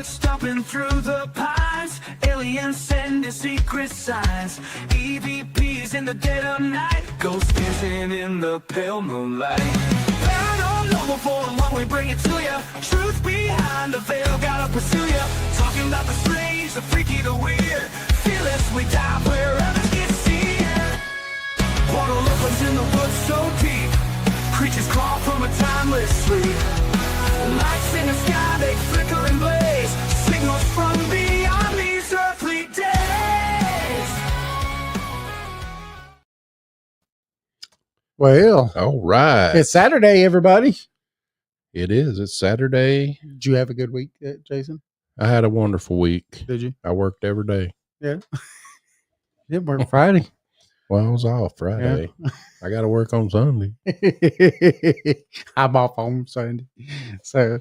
stomping through the pines. Aliens sending secret signs. EVPs in the dead of night. Ghosts dancing in the pale moonlight. Paranormal for long, we bring it to ya. Truth behind the veil, gotta pursue ya. Talking about the strange, the freaky, the weird. Fearless, we dive wherever you see ya. Portal opens in the woods so deep. Creatures crawl from a timeless sleep. Lights in the sky, they flicker and blaze. Signals from beyond these earthly days. Well, all right. It's Saturday, everybody. It is. It's Saturday. Did you have a good week, Jason? I had a wonderful week. Did you? I worked every day. Yeah. Didn't work Friday. Well, I was off Friday. Yeah. I got to work on Sunday. I'm off on Sunday. So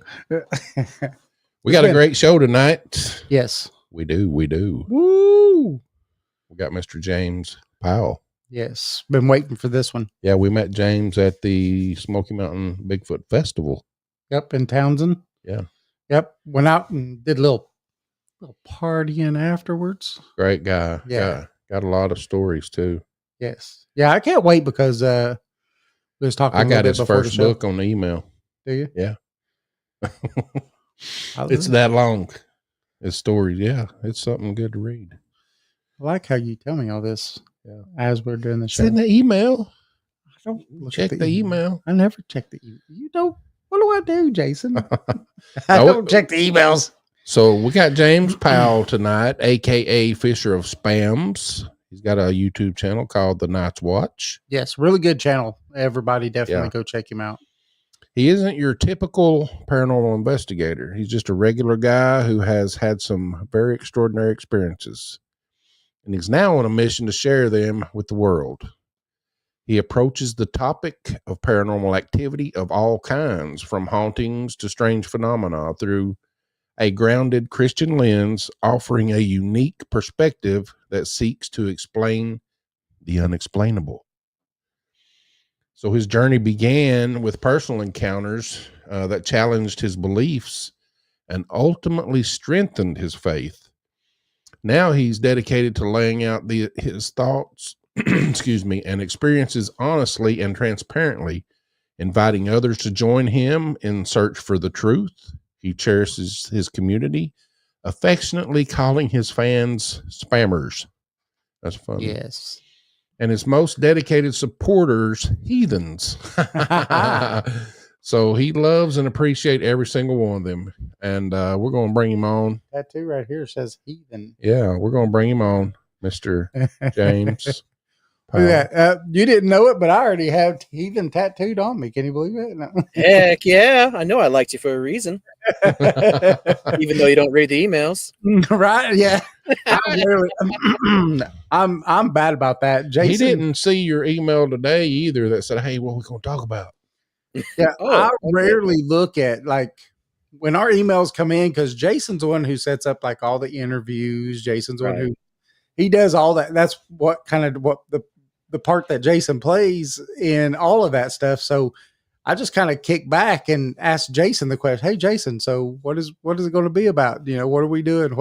we got a great show tonight. Yes. We do. Woo! We got Mr. James Powell. Yes. Been waiting for this one. Yeah, we met James at the Smoky Mountain Bigfoot Festival. Yep, in Townsend. Yeah. Yep. Went out and did a little partying afterwards. Great guy. Yeah. Got a lot of stories too. Yes. Yeah, I can't wait because we was talking. I got his first book on the email. Do you? Yeah. It's that long. His stories. Yeah, it's something good to read. I like how you tell me all this. Yeah. As we're doing the show. It's in the email. I don't check the email. I never check the email. You don't. What do I do, Jason? I don't check the emails. So we got James Powell tonight, aka Fisher of Spams. He's got a YouTube channel called The Night's Watch. Yes, really good channel. Everybody definitely go check him out. He isn't your typical paranormal investigator. He's just a regular guy who has had some very extraordinary experiences. And he's now on a mission to share them with the world. He approaches the topic of paranormal activity of all kinds, from hauntings to strange phenomena, through a grounded Christian lens, offering a unique perspective that seeks to explain the unexplainable. So his journey began with personal encounters that challenged his beliefs and ultimately strengthened his faith. Now he's dedicated to laying out his thoughts, and experiences honestly and transparently, inviting others to join him in search for the truth. He cherishes his community, affectionately calling his fans spammers. That's funny. Yes. And his most dedicated supporters, heathens. So he loves and appreciates every single one of them. And we're going to bring him on. Tattoo right here says heathen. Yeah, we're going to bring him on, Mr. James. Yeah, you didn't know it, but I already have heathen tattooed on me. Can you believe it? No. Heck yeah. I know I liked you for a reason. Even though you don't read the emails. Right? Yeah. I'm bad about that. Jason, he didn't see your email today either that said, hey, what are we going to talk about? Yeah. I rarely look at like when our emails come in, because Jason's the one who sets up like all the interviews. Jason's the one who he does all that. That's what the part that Jason plays in all of that stuff. So I just kind of kick back and ask Jason the question, hey Jason, so what is it going to be about? You know, what are we doing?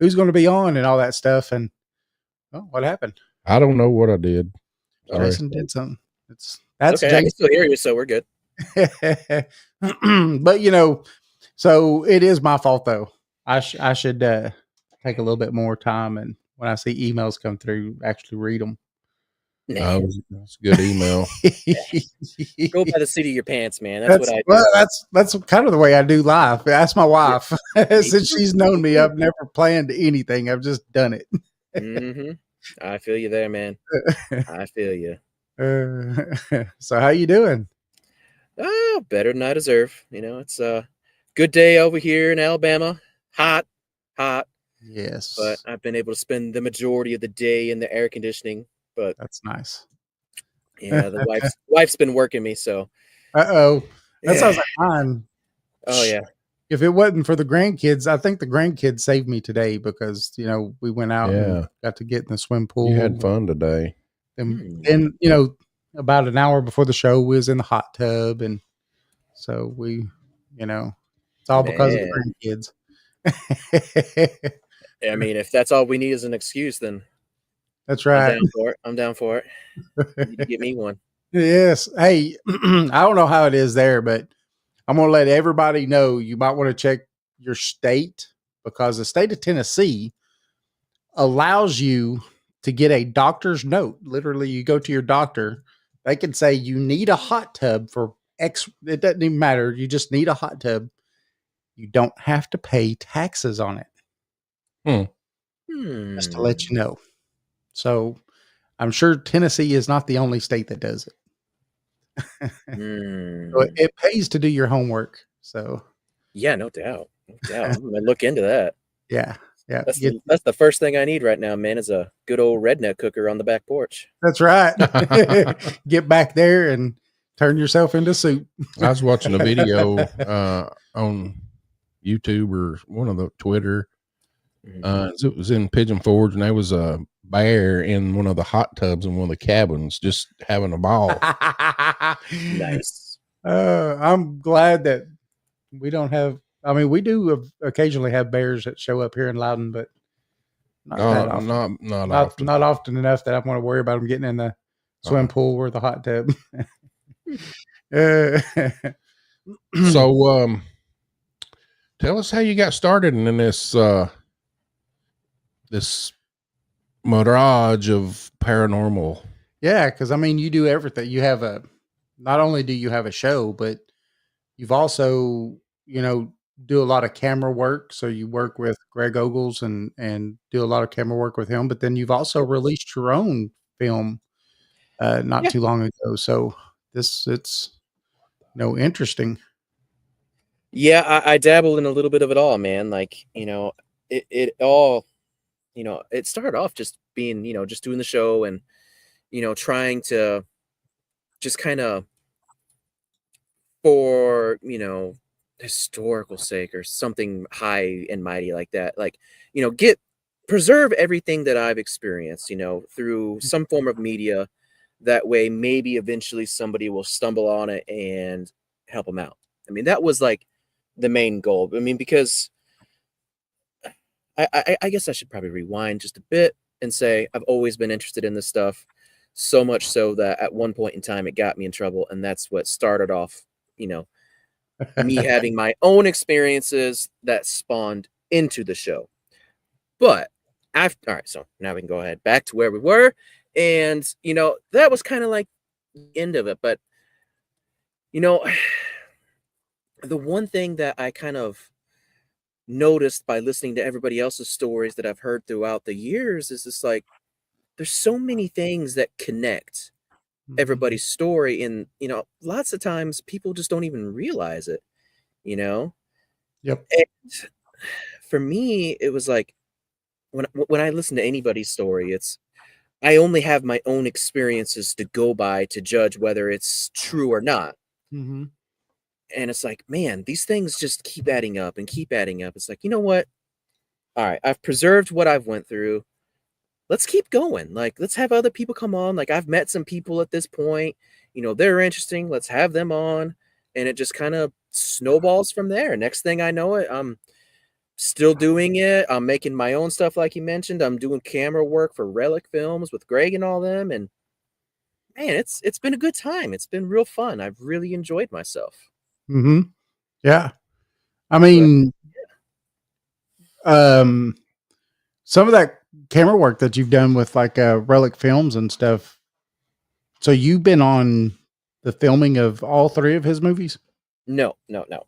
Who's going to be on and all that stuff? And what happened? I don't know what I did. Sorry. Jason did something. That's okay. Jason. I can still hear you, so we're good. But so it is my fault though. I should take a little bit more time, and when I see emails come through, actually read them. That's a good email. Go by the seat of your pants, man. That's what I do. Well, that's kind of the way I do life. Ask my wife. Since she's known me, I've never planned anything. I've just done it. Mm-hmm. I feel you there, man. I feel you. So how you doing? Better than I deserve. It's a good day over here in Alabama. Hot. Yes. But I've been able to spend the majority of the day in the air conditioning. But that's nice. Yeah, the wife's been working me, so. That sounds like mine. Oh yeah. If it wasn't for the grandkids, I think the grandkids saved me today because we went out and got to get in the swim pool. You had fun today. And about an hour before the show, we was in the hot tub, and so we, it's all because of the grandkids. I mean, if that's all we need as an excuse, then That's I'm right. down for it. I'm down for it. You need to get me one. Yes. Hey, I don't know how it is there, but I'm going to let everybody know you might want to check your state, because the state of Tennessee allows you to get a doctor's note. Literally, you go to your doctor, they can say you need a hot tub for X. It doesn't even matter. You just need a hot tub. You don't have to pay taxes on it. Just to let you know. So I'm sure Tennessee is not the only state that does it. So it pays to do your homework. So yeah, no doubt. No doubt. I'm gonna look into that. yeah. Yeah. That's the first thing I need right now, man, is a good old redneck cooker on the back porch. That's right. Get back there and turn yourself into soup. I was watching a video on YouTube or one of the Twitter. It was in Pigeon Forge, and there was a bear in one of the hot tubs in one of the cabins, just having a ball. Nice. I'm glad that we don't have. I mean, we do occasionally have bears that show up here in Loudon, but not that often. Not often enough that I want to worry about them getting in the swim pool or the hot tub. So, tell us how you got started in this this mirage of paranormal. Yeah, because I mean, you do everything. You have not only do you have a show, but you've also, do a lot of camera work. So you work with Greg Ogles and do a lot of camera work with him. But then you've also released your own film not too long ago. So it's interesting. Yeah, I dabbled in a little bit of it all, man. Like, it all, it started off just being, just doing the show and, trying to just kind of, for, historical sake or something high and mighty like that, like, preserve everything that I've experienced, through some form of media. That way, maybe eventually somebody will stumble on it and help them out. I mean, that was like the main goal. I mean, because I guess I should probably rewind just a bit and say I've always been interested in this stuff, so much so that at one point in time it got me in trouble, and that's what started off, me having my own experiences that spawned into the show. But all right, so now we can go ahead back to where we were, and that was kind of like the end of it. But the one thing that I kind of noticed by listening to everybody else's stories that I've heard throughout the years is just like there's so many things that connect everybody's story, and lots of times people just don't even realize it. Yep. And for me, it was like when I listen to anybody's story, it's I only have my own experiences to go by to judge whether it's true or not. And it's like, man, these things just keep adding up and keep adding up. It's like, you know what? All right, I've preserved what I've went through. Let's keep going. Like, let's have other people come on. Like, I've met some people at this point. They're interesting. Let's have them on. And it just kind of snowballs from there. Next thing I know it, I'm still doing it. I'm making my own stuff, like you mentioned. I'm doing camera work for Relic Films with Greg and all them. And man, it's been a good time. It's been real fun. I've really enjoyed myself. Yeah. I mean, some of that camera work that you've done with like Relic Films and stuff. So you've been on the filming of all three of his movies? No.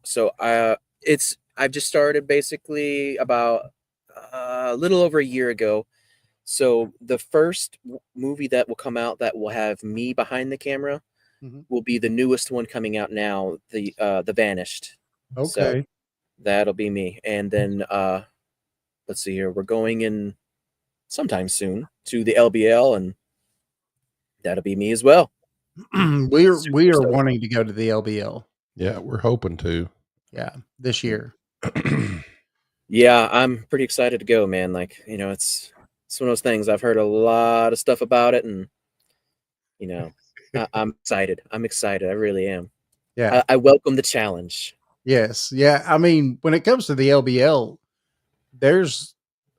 So I've just started basically about a little over a year ago. So the first movie that will come out that will have me behind the camera will be the newest one coming out now, the Vanished. Okay. So that'll be me. And then let's see here, we're going in sometime soon to the LBL, and that'll be me as well. we are wanting to go to the LBL. Yeah, we're hoping to. Yeah, this year. Yeah, I'm pretty excited to go, man. Like, it's one of those things. I've heard a lot of stuff about it, and I'm excited. I'm excited. I really am. Yeah, I welcome the challenge. Yes. Yeah. I mean, when it comes to the LBL, there's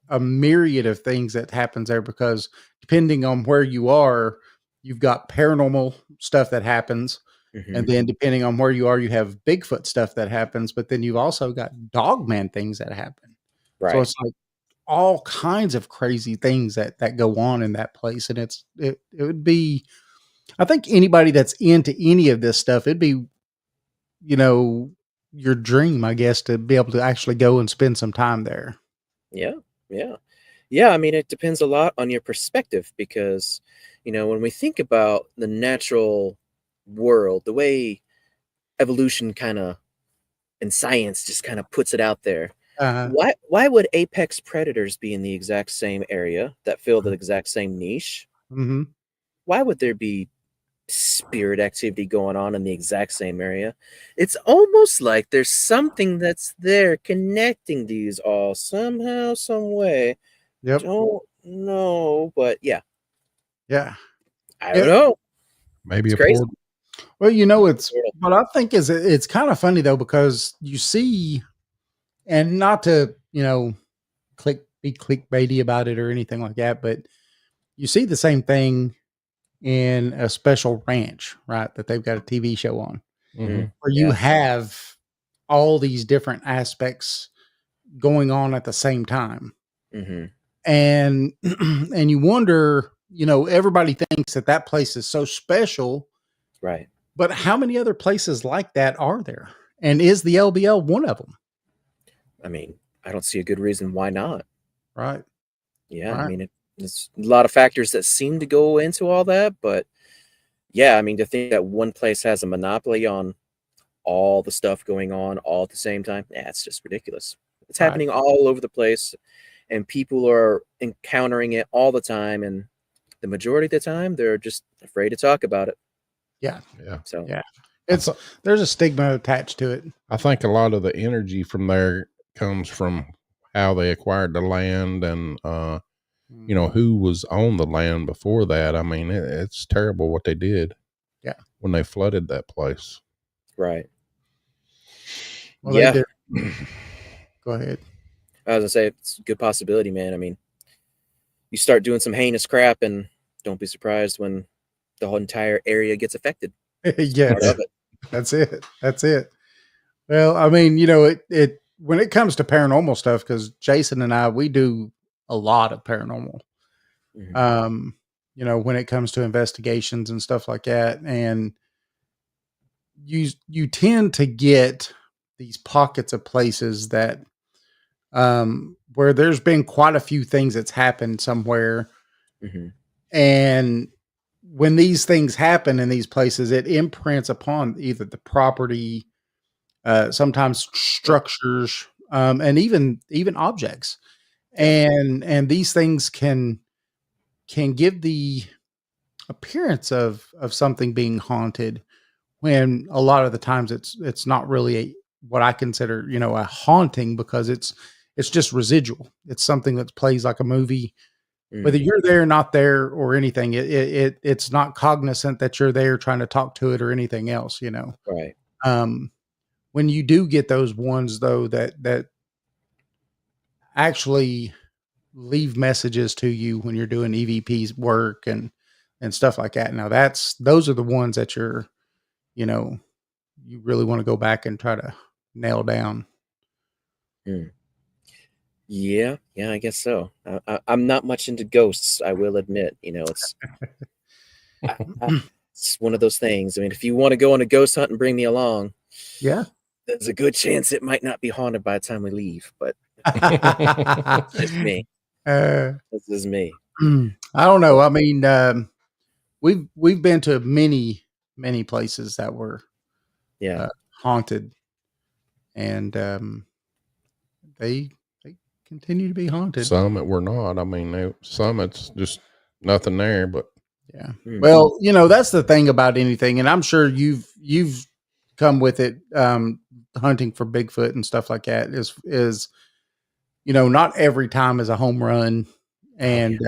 a myriad of things that happens there because depending on where you are, you've got paranormal stuff that happens. And then depending on where you are, you have Bigfoot stuff that happens, but then you've also got dogman things that happen. Right. So it's like all kinds of crazy things that go on in that place. And it would be, I think anybody that's into any of this stuff, it'd be, your dream, I guess, to be able to actually go and spend some time there. Yeah. Yeah. Yeah. I mean, it depends a lot on your perspective because, when we think about the natural world, the way evolution kind of and science just kind of puts it out there, why would apex predators be in the exact same area that fill the exact same niche? Mm-hmm. Why would there be spirit activity going on in the exact same area? It's almost like there's something that's there connecting these all somehow, some way. Yep. Don't know, but yeah. Yeah. I don't know. Maybe It's a crazy. portal. Well, it's what I think is it's kind of funny though, because you see, and not to, be clickbaity about it or anything like that, but you see the same thing in a special ranch, right? That they've got a TV show on Mhm. where you have all these different aspects going on at the same time. And, and you wonder, everybody thinks that place is so special, Right. but how many other places like that are there? And is the LBL one of them? I mean, I don't see a good reason why not. Right. Yeah. Right. I mean, there's a lot of factors that seem to go into all that, but yeah, I mean, to think that one place has a monopoly on all the stuff going on all at the same time, it's just ridiculous. It's happening all over the place, and people are encountering it all the time, and the majority of the time, they're just afraid to talk about it. Yeah. Yeah. So Yeah. There's a stigma attached to it. I think a lot of the energy from there comes from how they acquired the land and, who was on the land before that. I mean, it's terrible what they did. Yeah. When they flooded that place. Right. Well, yeah. They did. Go ahead. I was gonna say it's a good possibility, man. I mean, you start doing some heinous crap, and don't be surprised when the whole entire area gets affected. Yeah. Part of it. That's it. That's it. Well, I mean, it when it comes to paranormal stuff, because Jason and I, we do a lot of paranormal. When it comes to investigations and stuff like that, and you tend to get these pockets of places that where there's been quite a few things that's happened somewhere, and when these things happen in these places, it imprints upon either the property, sometimes structures, and even objects, and these things can give the appearance of something being haunted, when a lot of the times it's not really what I consider a haunting, because it's just residual. It's something that plays like a movie. Whether you're there, not there, or anything, it's not cognizant that you're there trying to talk to it or anything else. Right. When you do get those ones though that actually leave messages to you when you're doing EVP's work and stuff like that. Now those are the ones that you really want to go back and try to nail down. Yeah, I guess so. I'm not much into ghosts, I will admit. It's it's one of those things. I mean, if you want to go on a ghost hunt and bring me along, Yeah. there's a good chance it might not be haunted by the time we leave. But it's just me. This is me. I don't know. I mean, we've been to many places that were haunted, and they continue to be haunted. Some that were not. I mean, some it's just nothing there. But yeah. Well, that's the thing about anything, and I'm sure you've come with it. Hunting for Bigfoot and stuff like that is not every time is a home run, and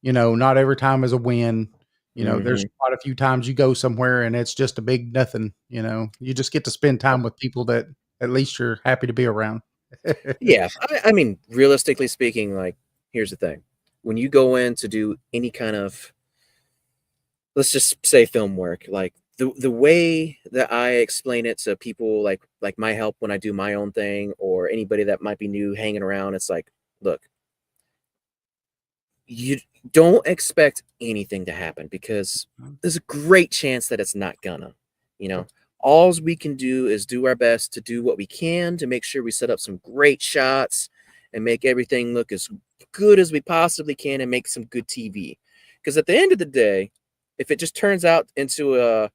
not every time is a win. There's quite a few times you go somewhere and it's just a big nothing. You just get to spend time with people that at least you're happy to be around. Yeah, I mean, realistically speaking, like, here's the thing: when you go in to do any kind of, let's just say, film work, like the way that I explain it to people, like my help when I do my own thing, or anybody that might be new hanging around, it's like, look, you don't expect anything to happen because there's a great chance that it's not gonna. You know, alls we can do is do our best to do what we can to make sure we set up some great shots and make everything look as good as we possibly can and make some good TV. Because at the end of the day, if it just turns out into a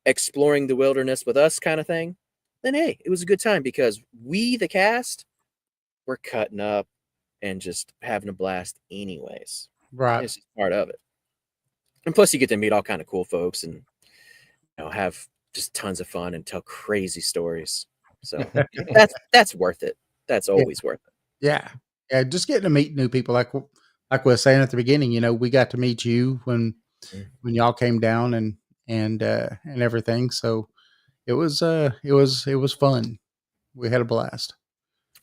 exploring the wilderness with us kind of thing, then hey, it was a good time because we, the cast, were cutting up and just having a blast anyways. Right. It's just part of it. And plus you get to meet all kind of cool folks and have just tons of fun and tell crazy stories. So that's worth it. That's always worth it. Yeah. Yeah. Just getting to meet new people. Like we were saying at the beginning, we got to meet you when y'all came down and everything. So it was fun. We had a blast.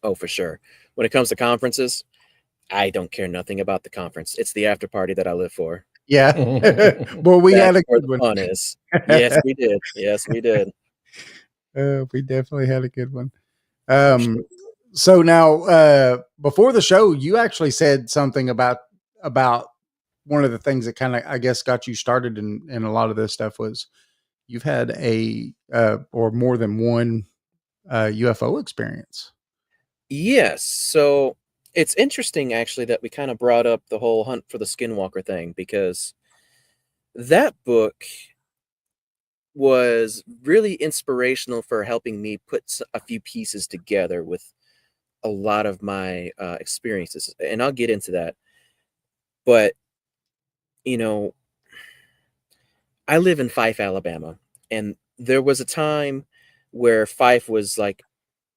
Oh, for sure. When it comes to conferences, I don't care nothing about the conference. It's the after party that I live for. Yeah. Well, we That's had a where good the one. fun is. Yes, we did. Yes, we did. We definitely had a good one. For sure. So now, before the show, you actually said something about one of the things that kind of, I guess, got you started in a lot of this stuff was you've had or more than one UFO experience. Yes. So it's interesting actually that we kind of brought up the whole hunt for the skinwalker thing because that book was really inspirational for helping me put a few pieces together with a lot of my experiences. And I'll get into that. But, you know, I live in Fife, Alabama, and there was a time where Fife was like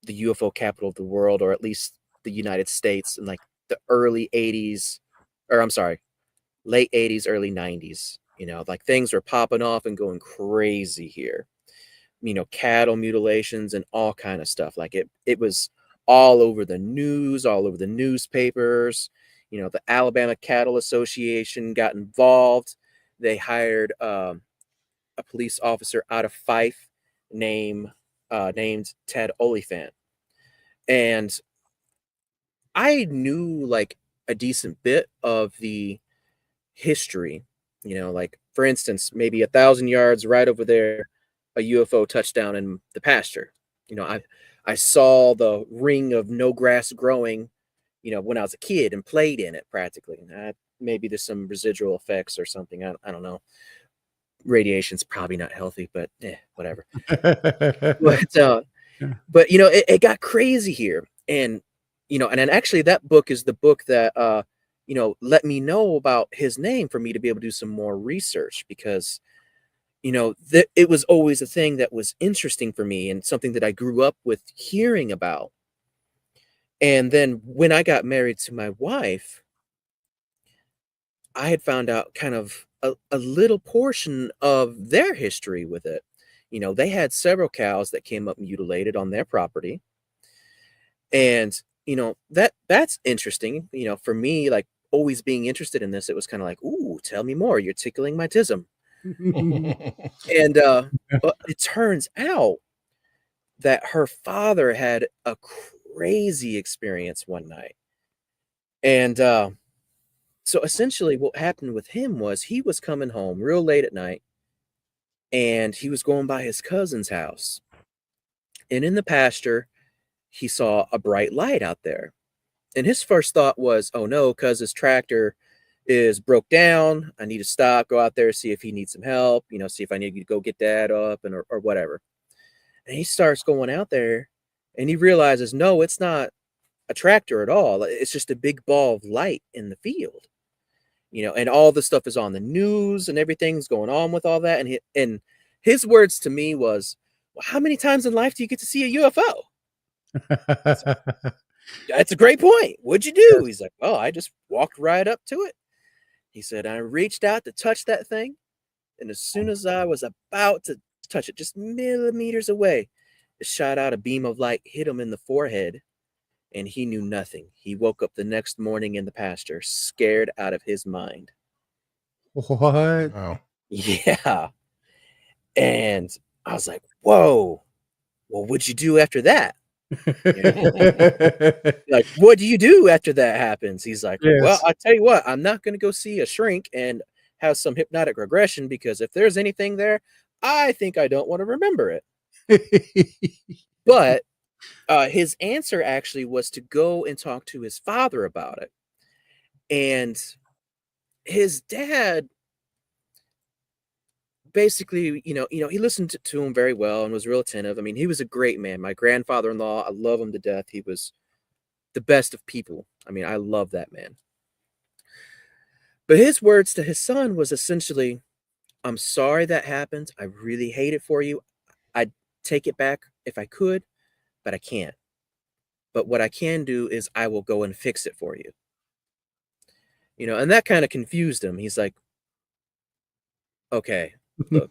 the UFO capital of the world, or at least the United States, in like the early 80s, or I'm sorry, late 80s, early 90s. Like things were popping off and going crazy here. Cattle mutilations and all kind of stuff. Like it was all over the news, all over the newspapers. The Alabama Cattle Association got involved. They hired a police officer out of Fife named Ted Oliphant. And I knew like a decent bit of the history, like for instance, maybe 1,000 yards right over there, a UFO touchdown in the pasture. I saw the ring of no grass growing, when I was a kid and played in it practically. Maybe there's some residual effects or something. I don't know. Radiation's probably not healthy, but whatever. But it got crazy here, and and then actually that book is the book that let me know about his name for me to be able to do some more research because it was always a thing that was interesting for me and something that I grew up with hearing about. And then when I got married to my wife, I had found out kind of a little portion of their history with it. They had several cows that came up mutilated on their property. And, that's interesting. For me, like always being interested in this, it was kind of like, ooh, tell me more. You're tickling my tism. And but it turns out that her father had a crazy experience one night. And so essentially what happened with him was he was coming home real late at night and he was going by his cousin's house. And in the pasture, he saw a bright light out there. And his first thought was, oh no, because his tractor is broke down. I need to stop, go out there, see if he needs some help, see if I need to go get dad up or whatever. And he starts going out there and he realizes, no, it's not a tractor at all. It's just a big ball of light in the field, and all the stuff is on the news and everything's going on with all that. And his words to me was, well, how many times in life do you get to see a UFO? That's a great point. What'd you do? He's like, oh, I just walked right up to it. He said, I reached out to touch that thing. And as soon as I was about to touch it, just millimeters away, it shot out a beam of light, hit him in the forehead. and he knew nothing. He woke up the next morning in the pasture, scared out of his mind. What? Wow. Yeah. And I was like, whoa, well, what'd you do after that? Like, what do you do after that happens? He's like, well, Yes. I'll tell you what, I'm not going to go see a shrink and have some hypnotic regression, because if there's anything there, I think I don't want to remember it. But his answer actually was to go and talk to his father about it. And his dad basically, he listened to him very well and was real attentive. I mean, he was a great man. My grandfather-in-law, I love him to death. He was the best of people. I mean, I love that man. But his words to his son was essentially, I'm sorry that happened. I really hate it for you. I'd take it back if I could, but I can't. But what I can do is I will go and fix it for you. And that kind of confused him. He's like, okay, look,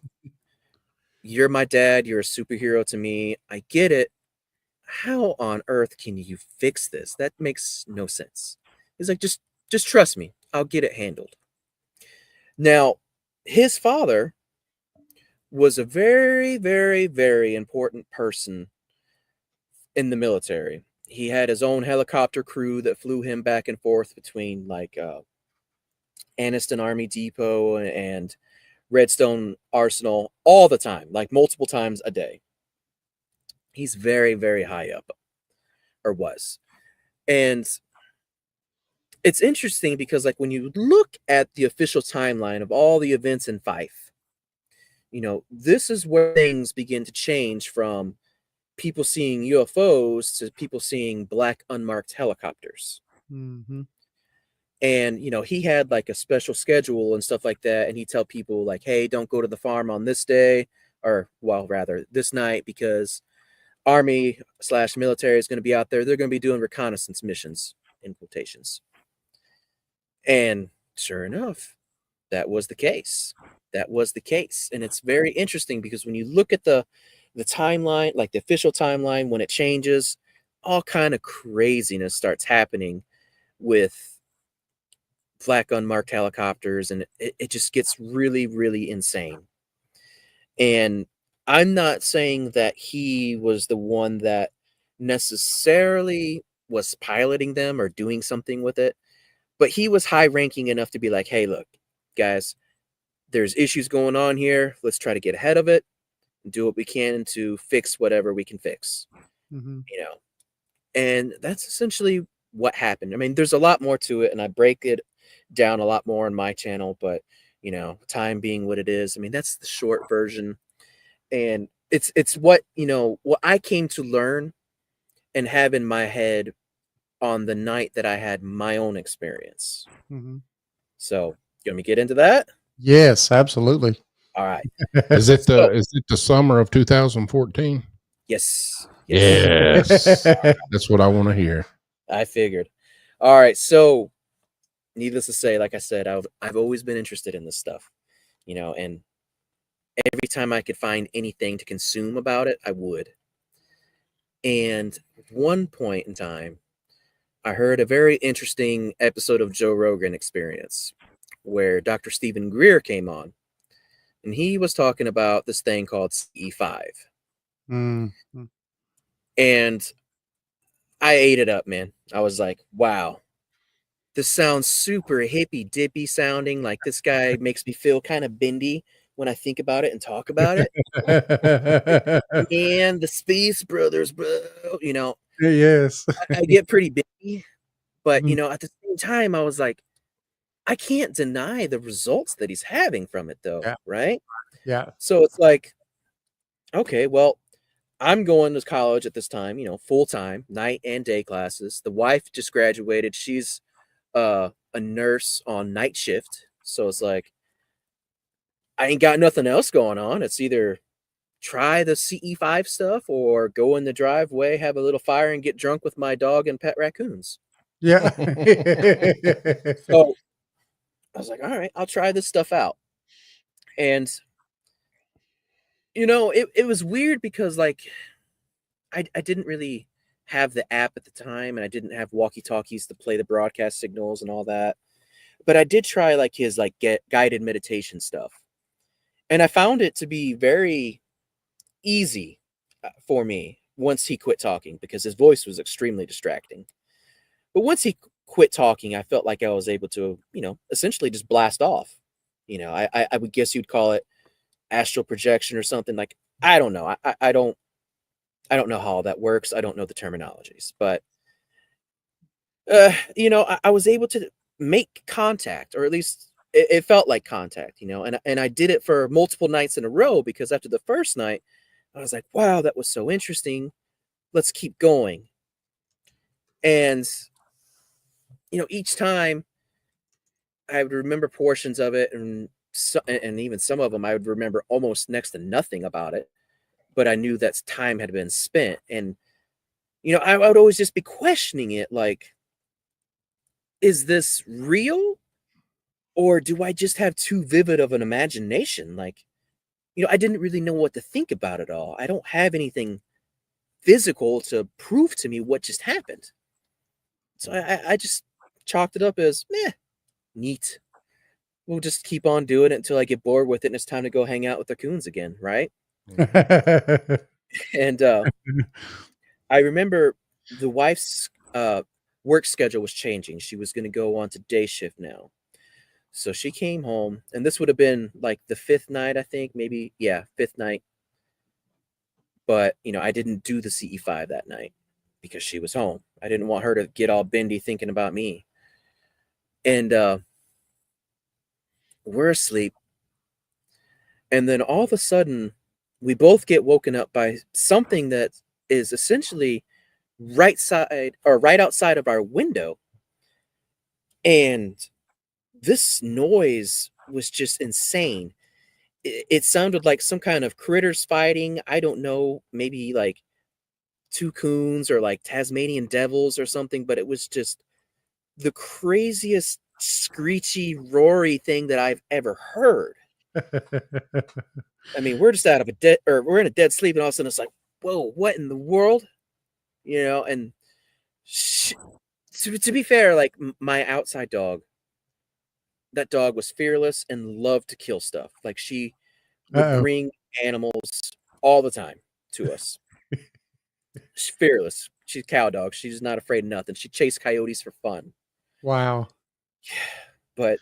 you're my dad. You're a superhero to me. I get it. How on earth can you fix this? That makes no sense. He's like, just trust me. I'll get it handled. Now, his father was a very, very, very important person in the military. He had his own helicopter crew that flew him back and forth between like Anniston Army Depot and Redstone Arsenal all the time, like multiple times a day. He's very, very high up, or was. And it's interesting because, like, when you look at the official timeline of all the events in Fife, this is where things begin to change from people seeing UFOs to people seeing black unmarked helicopters. Mm-hmm. And, he had like a special schedule and stuff like that. And he'd tell people like, hey, don't go to the farm on this day, or well, rather this night, because Army/military is going to be out there. They're going to be doing reconnaissance missions, in quotations. And sure enough, that was the case. That was the case. And it's very interesting because when you look at the timeline, like the official timeline, when it changes, all kind of craziness starts happening with black unmarked helicopters, and it just gets really, really insane. And I'm not saying that he was the one that necessarily was piloting them or doing something with it, but he was high ranking enough to be like, hey, look, guys, there's issues going on here. Let's try to get ahead of it and do what we can to fix whatever we can fix. Mm-hmm. And that's essentially what happened. I mean, there's a lot more to it, and I break it down a lot more on my channel, but time being what it is, I mean, that's the short version. And it's what what I came to learn and have in my head on the night that I had my own experience. Mm-hmm. So, you want me to get into that? Yes, absolutely. All right. Is it the summer of 2014? Yes. Yes. That's what I want to hear. I figured. All right. So, needless to say, like I said, I've always been interested in this stuff, and every time I could find anything to consume about it, I would. And one point in time, I heard a very interesting episode of Joe Rogan Experience where Dr. Stephen Greer came on, and he was talking about this thing called CE5. Mm-hmm. And I ate it up, man. I was like, wow, this sounds super hippy dippy sounding. Like, this guy makes me feel kind of bendy when I think about it and talk about it. And the Space Brothers, bro, Yes. I get pretty bendy, but Mm. at the same time, I was like, I can't deny the results that he's having from it, though, Yeah. right? Yeah. So it's like, okay, well, I'm going to college at this time, full time, night and day classes. The wife just graduated. She's a nurse on night shift. So it's like, I ain't got nothing else going on. It's either try the CE5 stuff or go in the driveway, have a little fire, and get drunk with my dog and pet raccoons. Yeah. So I was like, all right, I'll try this stuff out. And it was weird because, like, I didn't really have the app at the time, and I didn't have walkie-talkies to play the broadcast signals and all that. But I did try like his like guided meditation stuff. And I found it to be very easy for me once he quit talking, because his voice was extremely distracting. But once he quit talking, I felt like I was able to, essentially just blast off. I would guess you'd call it astral projection or something. Like, I don't know. I don't know how all that works. I don't know the terminologies, but I was able to make contact, or at least it felt like contact, and I did it for multiple nights in a row, because after the first night, I was like, wow, that was so interesting. Let's keep going. And, each time I would remember portions of it, and even some of them I would remember almost next to nothing about it, but I knew that time had been spent. And, I would always just be questioning it, like, is this real? Or do I just have too vivid of an imagination? Like, I didn't really know what to think about it all. I don't have anything physical to prove to me what just happened. So I just chalked it up as, neat. We'll just keep on doing it until I get bored with it and it's time to go hang out with the coons again, right? And I remember the wife's work schedule was changing. She was going to go on to day shift now. So she came home, and this would have been like the 5th night, I think, maybe. Yeah, 5th night. But, I didn't do the CE5 that night because she was home. I didn't want her to get all bendy thinking about me. And we're asleep. And then all of a sudden, we both get woken up by something that is essentially right outside of our window. And this noise was just insane. It sounded like some kind of critters fighting. I don't know, maybe like 2 coons or like Tasmanian devils or something, but it was just the craziest screechy, roary thing that I've ever heard. I mean, we're just we're in a dead sleep, and all of a sudden it's like, whoa, what in the world? And to be fair, like my outside dog, that dog was fearless and loved to kill stuff. Like, she would bring animals all the time to us. She's fearless. She's a cow dog. She's not afraid of nothing. She chased coyotes for fun. Wow. But,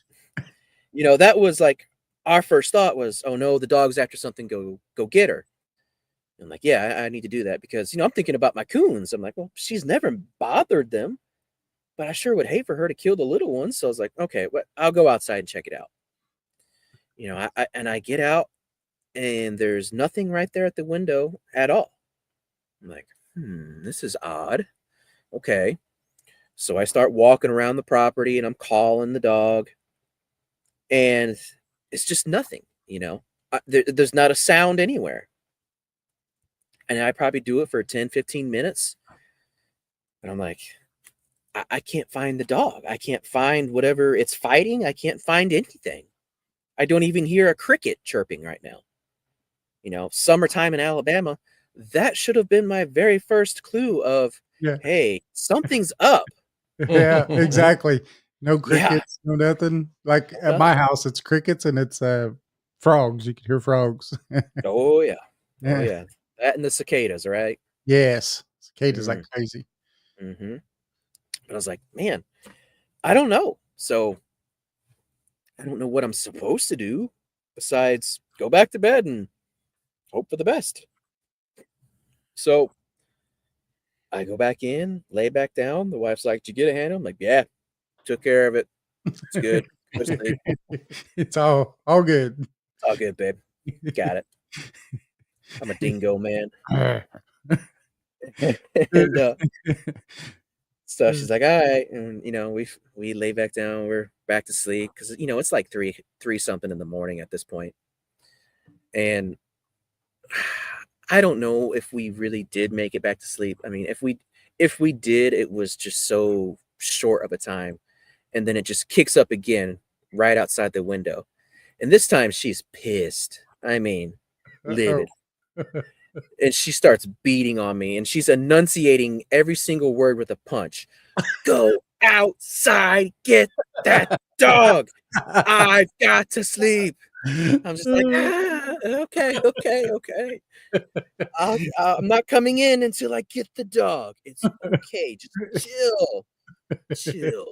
that was like our first thought was, oh no, the dog's after something. Go get her. I'm like, yeah, I need to do that because, I'm thinking about my coons. I'm like, well, she's never bothered them, but I sure would hate for her to kill the little ones. So I was like, okay, I'll go outside and check it out. I get out, and there's nothing right there at the window at all. I'm like, this is odd. Okay. So I start walking around the property, and I'm calling the dog, and it's just nothing, there's not a sound anywhere. And I probably do it for 10, 15 minutes. And I'm like, I can't find the dog. I can't find whatever it's fighting. I can't find anything. I don't even hear a cricket chirping right now. Summertime in Alabama, that should have been my very first clue of, hey, something's up. Yeah, exactly. No crickets, no nothing. Like at my house, it's crickets and it's frogs. You can hear frogs. Oh, yeah. Oh, yeah. That and the cicadas, right? Yes. Cicadas like crazy. Mm-hmm. But I was like, man, I don't know. So I don't know what I'm supposed to do besides go back to bed and hope for the best. So I go back in, lay back down. The wife's like, did you get a handle? I'm like, yeah, took care of it. It's good. It's all good. It's all good, babe. Got it. I'm a dingo, man. And, so she's like, all right. And, we lay back down. We're back to sleep because, it's like three something in the morning at this point. And I don't know if we really did make it back to sleep. I mean, if we did, it was just so short of a time. And then it just kicks up again right outside the window. And this time she's pissed. I mean, livid. And she starts beating on me, and she's enunciating every single word with a punch. Go outside, get that dog. I've got to sleep. I'm just like, okay, okay, okay. I'm not coming in until I get the dog. It's okay. Just chill, chill.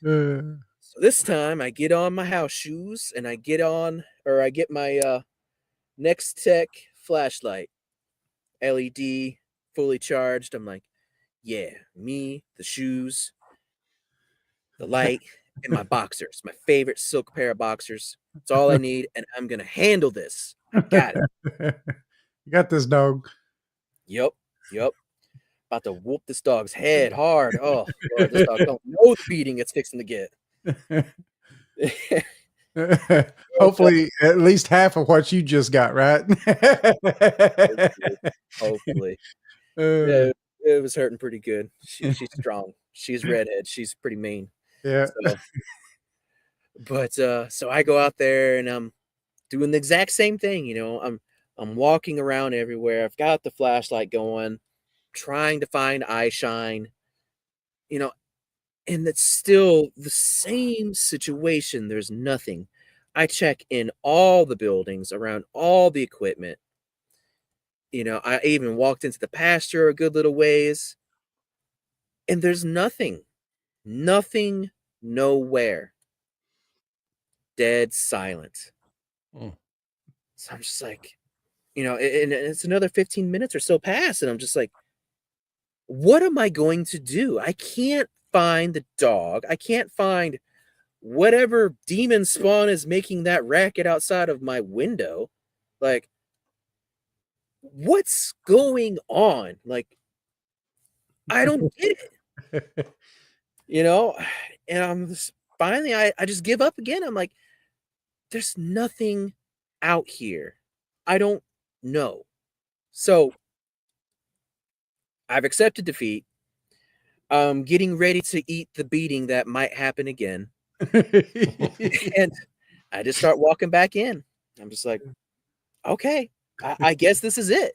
So this time I get on my house shoes and I get my Next Tech flashlight, LED, fully charged. I'm like, yeah, me, the shoes, the light, and my boxers, my favorite silk pair of boxers. That's all I need, and I'm gonna handle this. I got it. You got this, dog. Yep, yep. About to whoop this dog's head hard. Oh Lord, this dog don't know the beating it's fixing to get. Hopefully, at least half of what you just got, right? Hopefully. Uh, Yeah, it was hurting pretty good. She's strong. She's redhead. She's pretty mean. yeah. So I go out there and I'm doing the exact same thing. I'm walking around everywhere. I've got the flashlight going, trying to find eye shine. And it's still the same situation. There's nothing. I check in all the buildings, around all the equipment. I even walked into the pasture a good little ways, and there's nothing. Nothing, nowhere. Dead silent. Mm. So I'm just like, and it's another 15 minutes or so past, and I'm just like, what am I going to do? I can't find the dog. I can't find whatever demon spawn is making that racket outside of my window. Like, what's going on? Like, I don't get it. And I'm just, finally, I just give up again. I'm like, there's nothing out here. I don't know. So I've accepted defeat. I'm getting ready to eat the beating that might happen again. And I just start walking back in. I'm just like, okay, I guess this is it,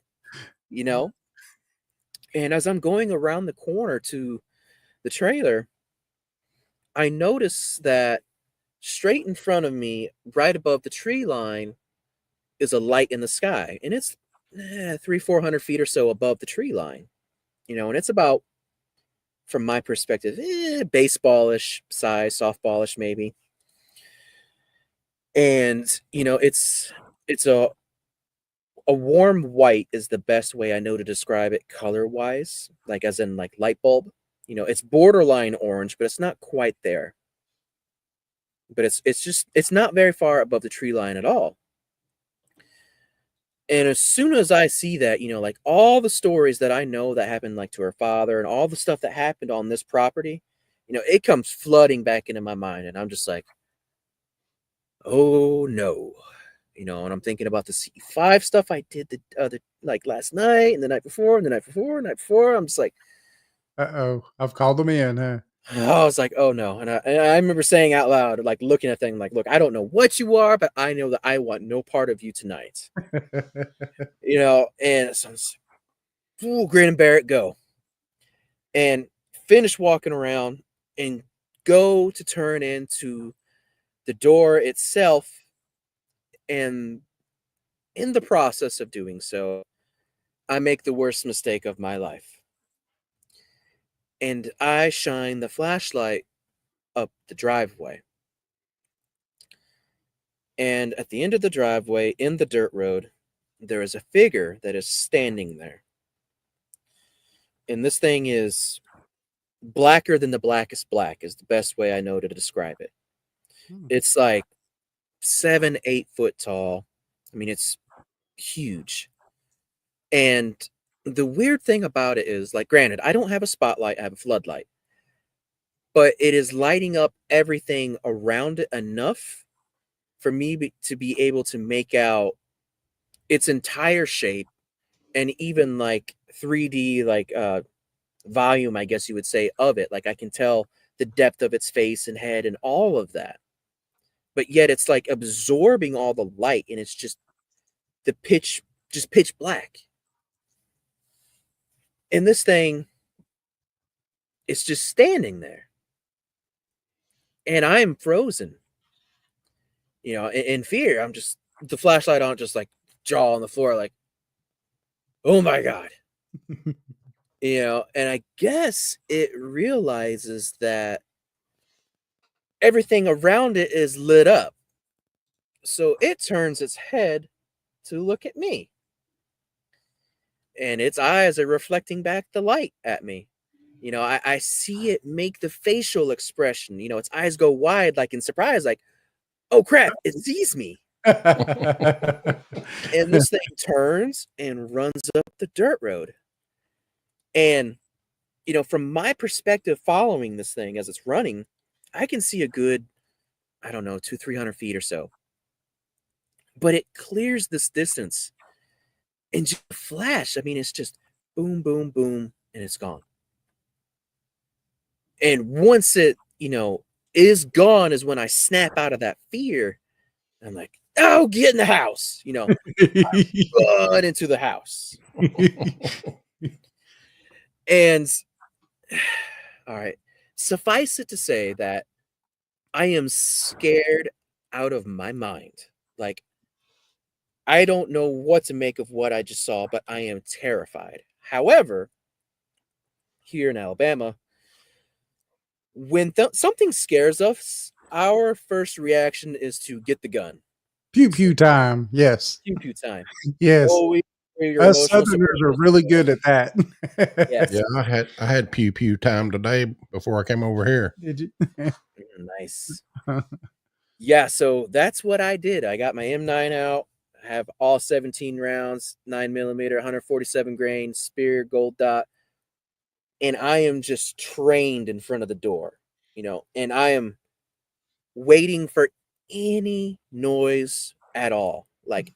And as I'm going around the corner to the trailer, I notice that straight in front of me, right above the tree line, is a light in the sky. And it's 300-400 feet or so above the tree line, and it's about, from my perspective, baseballish size, softballish maybe. And, it's a warm white is the best way I know to describe it color-wise, like as in like light bulb. It's borderline orange, but it's not quite there. But it's not very far above the tree line at all. And as soon as I see that, like all the stories that I know that happened like to her father and all the stuff that happened on this property, it comes flooding back into my mind. And I'm just like, oh no. And I'm thinking about the C5 stuff I did the other, like last night and the night before and the night before and the night before. I'm just like, I've called them in, huh? I was like, oh no. And I remember saying out loud, like looking at things like, look, I don't know what you are, but I know that I want no part of you tonight. And so I'm just like, grin and bear it, go. And finish walking around and go to turn into the door itself. And in the process of doing so, I make the worst mistake of my life. And I shine the flashlight up the driveway. And at the end of the driveway, in the dirt road, there is a figure that is standing there. And this thing is blacker than the blackest black, is the best way I know to describe it. It's like 7-8 foot tall. I mean, it's huge. And the weird thing about it is, like, granted, I don't have a spotlight, I have a floodlight, but it is lighting up everything around it enough for me to be able to make out its entire shape and even like 3D, like volume, I guess you would say, of it. Like I can tell the depth of its face and head and all of that. But yet it's like absorbing all the light and it's just pitch black. And this thing is just standing there. And I'm frozen. In fear. I'm just the flashlight on, just like jaw on the floor, like, oh my God. And I guess it realizes that everything around it is lit up. So it turns its head to look at me. And its eyes are reflecting back the light at me. I see it make the facial expression. Its eyes go wide, like in surprise, like, oh crap, it sees me. And this thing turns and runs up the dirt road. And, from my perspective, following this thing as it's running, I can see a good, I don't know, 200-300 feet or so. But it clears this distance in just a flash. I mean, it's just boom, boom, boom, and it's gone. And once it, is gone is when I snap out of that fear. I'm like, oh, get in the house. I run into the house. And all right, suffice it to say that I am scared out of my mind. Like, I don't know what to make of what I just saw, but I am terrified. However, here in Alabama, when something scares us, our first reaction is to get the gun. Pew pew time. Yes. Pew pew time. Yes. Us Southerners are really good at that. Yes. Yeah, I had pew pew time today before I came over here. Did you? Nice. Yeah, so that's what I did. I got my M9 out. I have all 17 rounds, 9mm, 147 grain, spear, gold dot. And I am just trained in front of the door, and I am waiting for any noise at all. Like,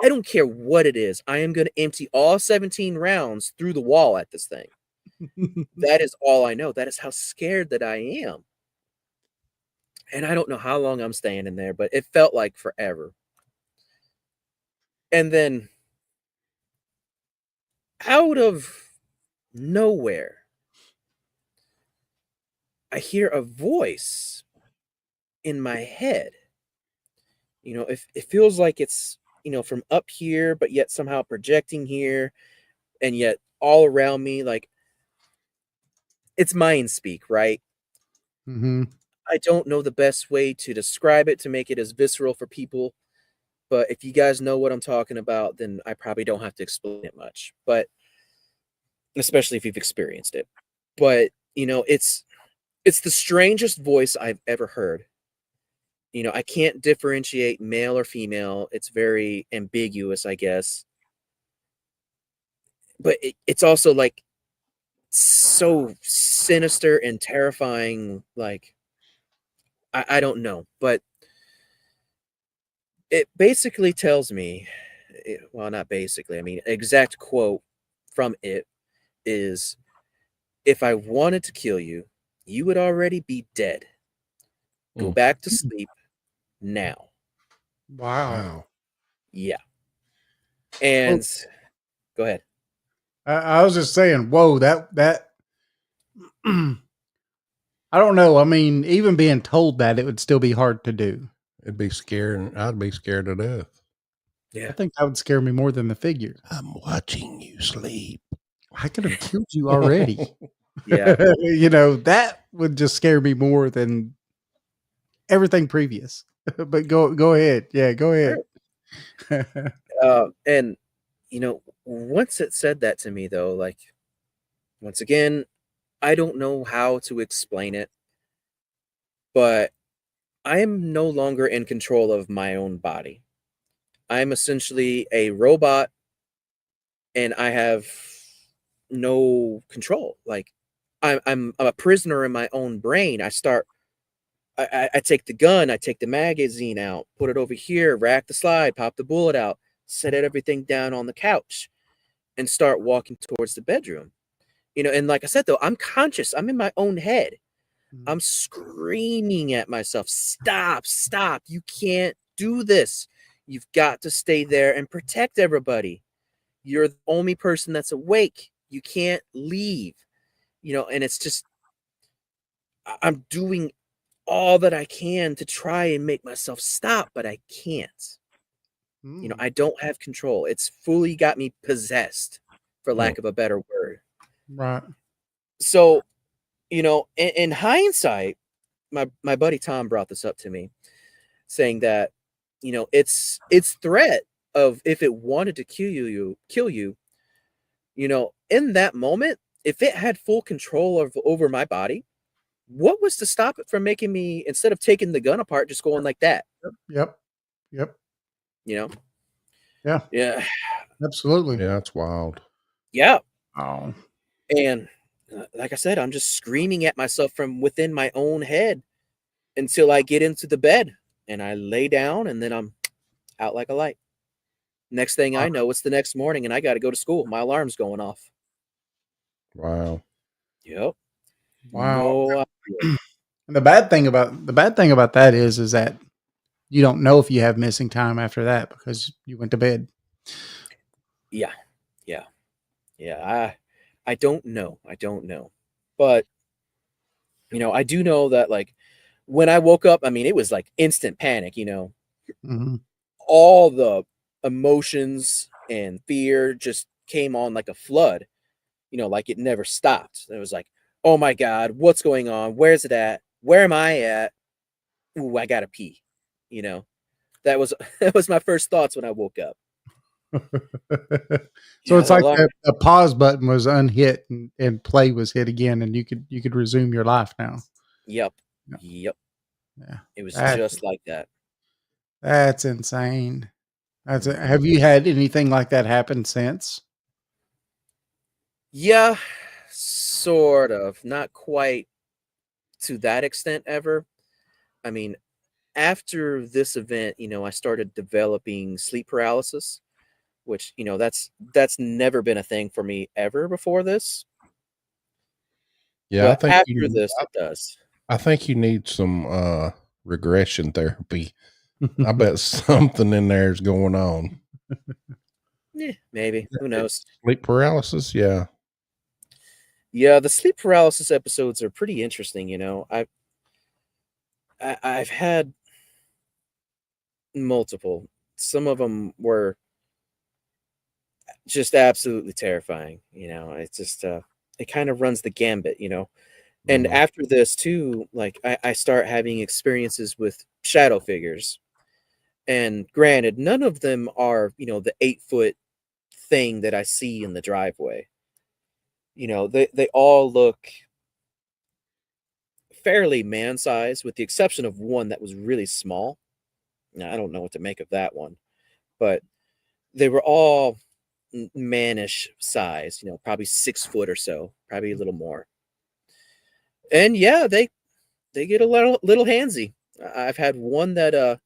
I don't care what it is. I am going to empty all 17 rounds through the wall at this thing. That is all I know. That is how scared that I am. And I don't know how long I'm standing there, but it felt like forever. And then out of nowhere, I hear a voice in my head. It feels like it's, from up here, but yet somehow projecting here, and yet all around me, like, it's mind speak, right? Mm-hmm. I don't know the best way to describe it to make it as visceral for people, but if you guys know what I'm talking about, then I probably don't have to explain it much, but especially if you've experienced it. But, it's the strangest voice I've ever heard. I can't differentiate male or female. It's very ambiguous, I guess. But it's also like so sinister and terrifying. Like, I don't know, but it basically tells me, well, not basically, I mean, exact quote from it is, if I wanted to kill you, you would already be dead. Go back to sleep now. Wow. Yeah. And go ahead. I was just saying, whoa, that I don't know. I mean, even being told that, it would still be hard to do. It'd be scary. I'd be scared to death. Yeah. I think that would scare me more than the figure. I'm watching you sleep. I could have killed you already. Yeah. That would just scare me more than everything previous. But go ahead. Yeah, go ahead. And once it said that to me, though, like, once again, I don't know how to explain it, but I am no longer in control of my own body. I'm essentially a robot, and I have no control. Like, I'm a prisoner in my own brain. I take the gun, I take the magazine out, put it over here, rack the slide, pop the bullet out, set everything down on the couch, and start walking towards the bedroom. And like I said, though, I'm conscious. I'm in my own head. I'm screaming at myself, stop, you can't do this. You've got to stay there and protect everybody. You're the only person that's awake. You can't leave, and it's just, I'm doing all that I can to try and make myself stop, but I can't. Mm. I don't have control. It's fully got me possessed, for Oh, lack of a better word. Right. So, in hindsight, my buddy Tom brought this up to me, saying that, its threat of, if it wanted to kill you, in that moment, if it had full control over my body, what was to stop it from making me, instead of taking the gun apart, just going like that, Yep. Yep. you know? Yeah. Yeah. Absolutely. yeah, that's wild. Yeah. Oh. And like I said, I'm just screaming at myself from within my own head until I get into the bed and I lay down, and then I'm out like a light. Next thing I know, it's the next morning and I got to go to school. My alarm's going off. Wow. Yep. Wow. No idea. And the bad thing about that is that you don't know if you have missing time after that because you went to bed. Yeah. Yeah. Yeah. I don't know. I don't know. But, I do know that, like, when I woke up, I mean, it was like instant panic, Mm-hmm. all the emotions and fear just came on like a flood, like it never stopped. It was like, oh my God, what's going on? Where's it at? Where am I at? Ooh, I gotta pee. You know, that was that was my first thoughts when I woke up. So Yeah, it's the like alarm. the pause button was unhit and play was hit again, and you could resume your life now. Yep. Yeah. Yep. Yeah. It was That, just like that. that's insane. Mhm. Have you had anything like that happen since? Yeah, sort of. Not quite to that extent ever. I mean, after this event, I started developing sleep paralysis, which, that's never been a thing for me ever before this. Yeah, But after this, it does. I think you need some regression therapy. I bet something in there is going on. Yeah, maybe. Who knows? Sleep paralysis, yeah. Yeah, the sleep paralysis episodes are pretty interesting. I've had multiple. Some of them were just absolutely terrifying. It's just it kind of runs the gambit. And Mhm. after this too, like I start having experiences with shadow figures. And granted, none of them are, the 8-foot thing that I see in the driveway. They all look fairly man-sized, with the exception of one that was really small. Now, I don't know what to make of that one, but they were all mannish size, probably 6 foot or so, probably a little more. And yeah, they get a little handsy. I've had one that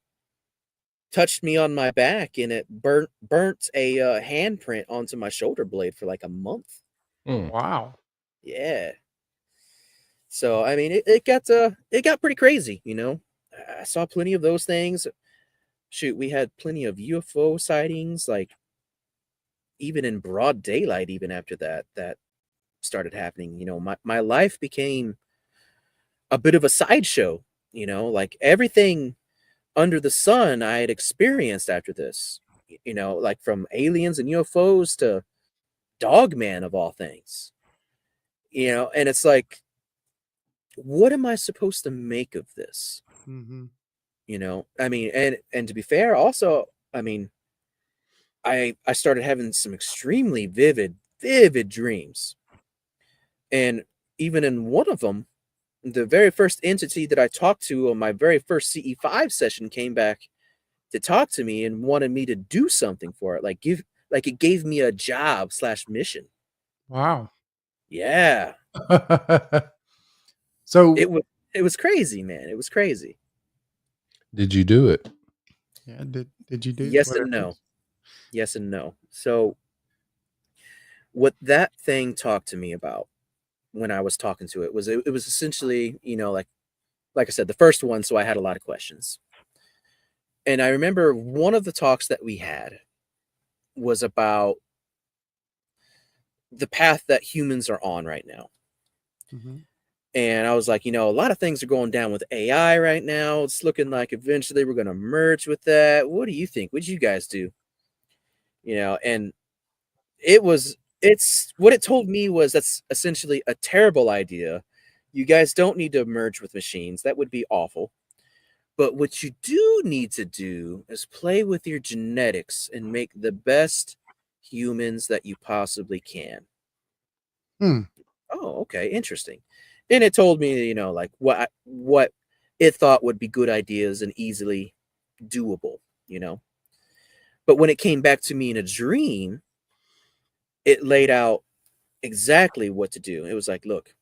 touched me on my back, and it burnt a handprint onto my shoulder blade for like a month. Mm. Wow. Yeah. So I mean, it got pretty crazy. I saw plenty of those things. Shoot, we had plenty of UFO sightings, like even in broad daylight. Even after that started happening, my life became a bit of a sideshow. Like everything under the sun I had experienced after this. Like from aliens and UFOs to Dogman of all things. And it's like, what am I supposed to make of this? Mm-hmm. I mean, and to be fair, also, I mean, I started having some extremely vivid dreams. And even in one of them, the very first entity that I talked to on my very first CE5 session came back to talk to me and wanted me to do something for it, like it gave me a job slash mission. Wow. Yeah. So It was crazy, man. It was crazy. Did you do it? yeah, did you do Yes whatever and it no. is? Yes and no. So what that thing talked to me about when I was talking to it was essentially, like I said, the first one, so I had a lot of questions. And I remember one of the talks that we had was about the path that humans are on right now. Mm-hmm. And I was like, a lot of things are going down with AI right now. It's looking like eventually we're going to merge with that. What do you think? What did you guys do? And it's what it told me was that's essentially a terrible idea. You guys don't need to merge with machines. That would be awful. But what you do need to do is play with your genetics and make the best humans that you possibly can. Oh, okay, interesting. And it told me, like what it thought would be good ideas and easily doable, But when it came back to me in a dream, it laid out exactly what to do. It was like, look,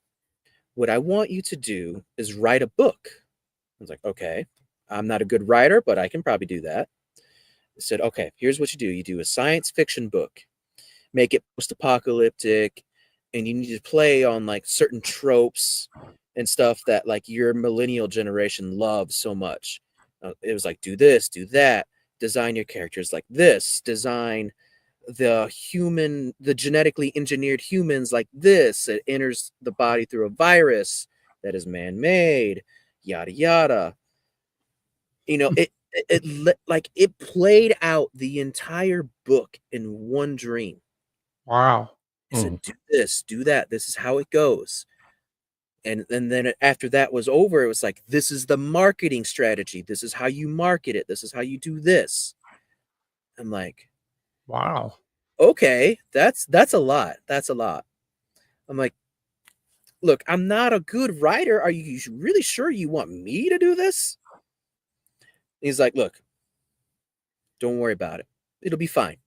what I want you to do is write a book. I was like, okay, I'm not a good writer, but I can probably do that. I said, okay, here's what you do. You do a science fiction book, make it post-apocalyptic, and you need to play on like certain tropes and stuff that like your millennial generation loves so much. It was like, do this, do that, design your characters like this, design the genetically engineered humans like this. It enters the body through a virus that is man-made, yada yada. It played out the entire book in one dream. Wow. I said, do this, do that. This is how it goes. And then after that was over, it was like, this is the marketing strategy. This is how you market it. This is how you do this. I'm like, wow. Okay, that's a lot. That's a lot. I'm like, look, I'm not a good writer. Are you really sure you want me to do this? He's like, look, don't worry about it. It'll be fine.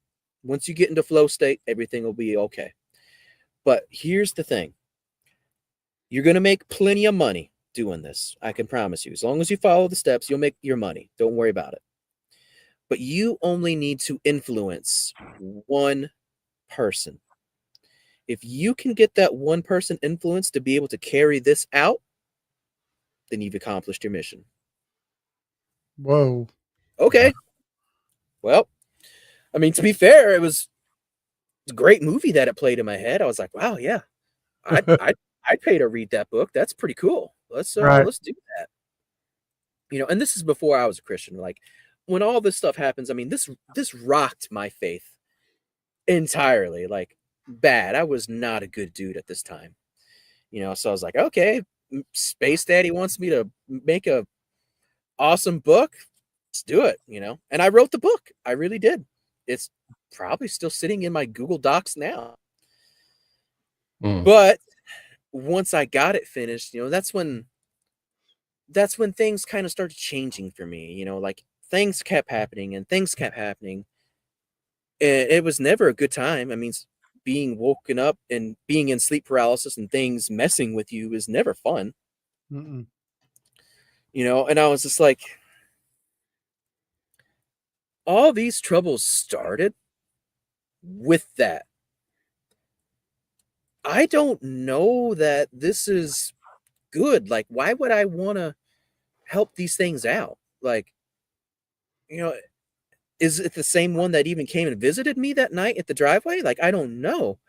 Once you get into flow state, everything will be okay. But here's the thing. You're going to make plenty of money doing this. I can promise you. As long as you follow the steps, you'll make your money. Don't worry about it. But you only need to influence one person. If you can get that one person influence to be able to carry this out, then you've accomplished your mission. Whoa. Okay. Well, I mean, to be fair, it was a great movie that it played in my head. I was like, wow, yeah, I'd pay to read that book. That's pretty cool. Let's do that. And this is before I was a Christian. Like when all this stuff happens, I mean, this rocked my faith entirely. Like bad. I was not a good dude at this time. So I was like, okay, Space Daddy wants me to make a awesome book. Let's do it, And I wrote the book. I really did. It's probably still sitting in my Google Docs now. But once I got it finished, that's when things kind of started changing for me. Like things kept happening. It was never a good time. I mean, being woken up and being in sleep paralysis and things messing with you is never fun. Mm-mm. And I was just like, all these troubles started with that. I don't know that this is good. Like, why would I want to help these things out? Like, is it the same one that even came and visited me that night at the driveway? Like, I don't know.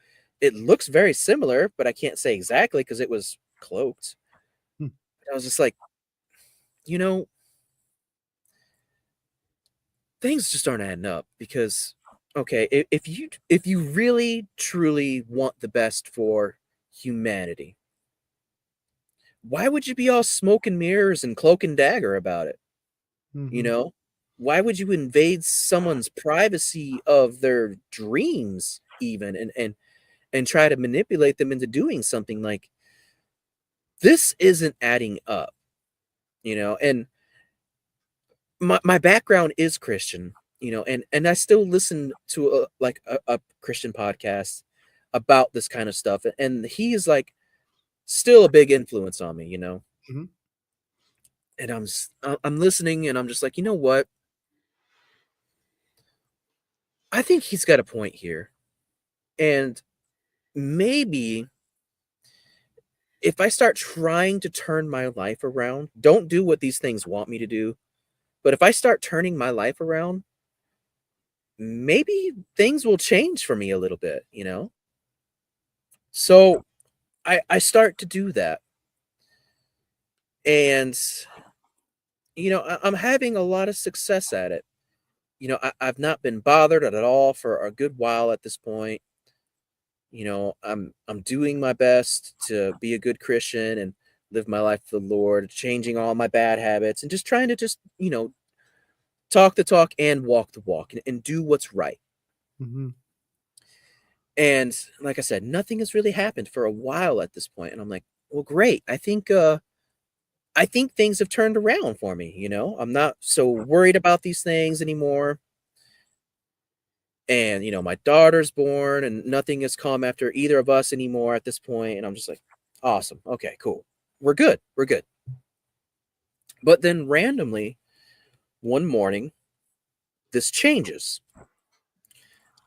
It looks very similar, but I can't say exactly because it was cloaked. I was just like, things just aren't adding up because, okay, if you really truly want the best for humanity, why would you be all smoke and mirrors and cloak and dagger about it? Mm-hmm. Why would you invade someone's privacy of their dreams even and try to manipulate them into doing something? Like this isn't adding up, and my background is Christian, and I still listen to a Christian podcast about this kind of stuff, and he is like still a big influence on me, Mm-hmm. and I'm listening and I'm just like, you know what? I think he's got a point here. And maybe if I start trying to turn my life around, don't do what these things want me to do, but if I start turning my life around, maybe things will change for me a little bit, So I start to do that. And, I'm having a lot of success at it. I've not been bothered at all for a good while at this point. I'm doing my best to be a good Christian and live my life for the Lord, changing all my bad habits and just trying to talk the talk and walk the walk and do what's right. Mm-hmm. And like I said, nothing has really happened for a while at this point. And I'm like, well, great. I think things have turned around for me, I'm not so worried about these things anymore. And, my daughter's born and nothing has come after either of us anymore at this point. And I'm just like, awesome. Okay, cool. We're good. We're good. But then randomly, one morning, this changes.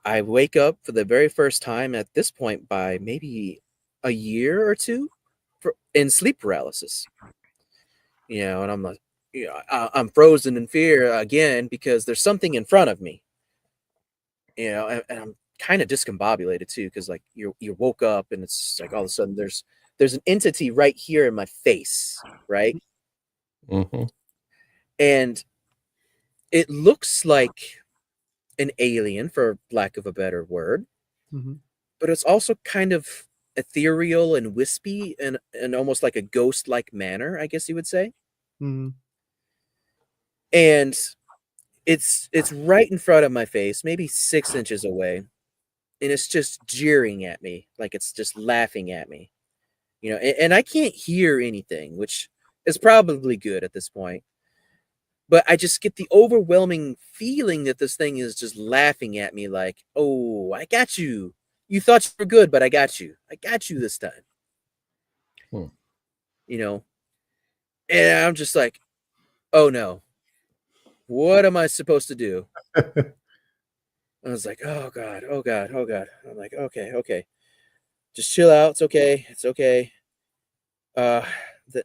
I wake up for the very first time at this point by maybe a year or two in sleep paralysis. And I'm like, I'm frozen in fear again because there's something in front of me. And I'm kind of discombobulated too, because like you woke up and it's like all of a sudden there's an entity right here in my face, right? Mm-hmm. And it looks like an alien, for lack of a better word, Mm-hmm. but it's also kind of ethereal and wispy and almost like a ghost-like manner, I guess you would say. Mm-hmm. And it's right in front of my face, maybe 6 inches away, and it's just jeering at me, like it's just laughing at me. And I can't hear anything, which is probably good at this point. But I just get the overwhelming feeling that this thing is just laughing at me like, "Oh, I got you. You thought you were good, but I got you. I got you this time." Hmm. You know? And I'm just like, "Oh no. What am I supposed to do?" I was like, "Oh god. Oh god. Oh god." I'm like, "Okay, okay. Just chill out. It's okay. It's okay." Uh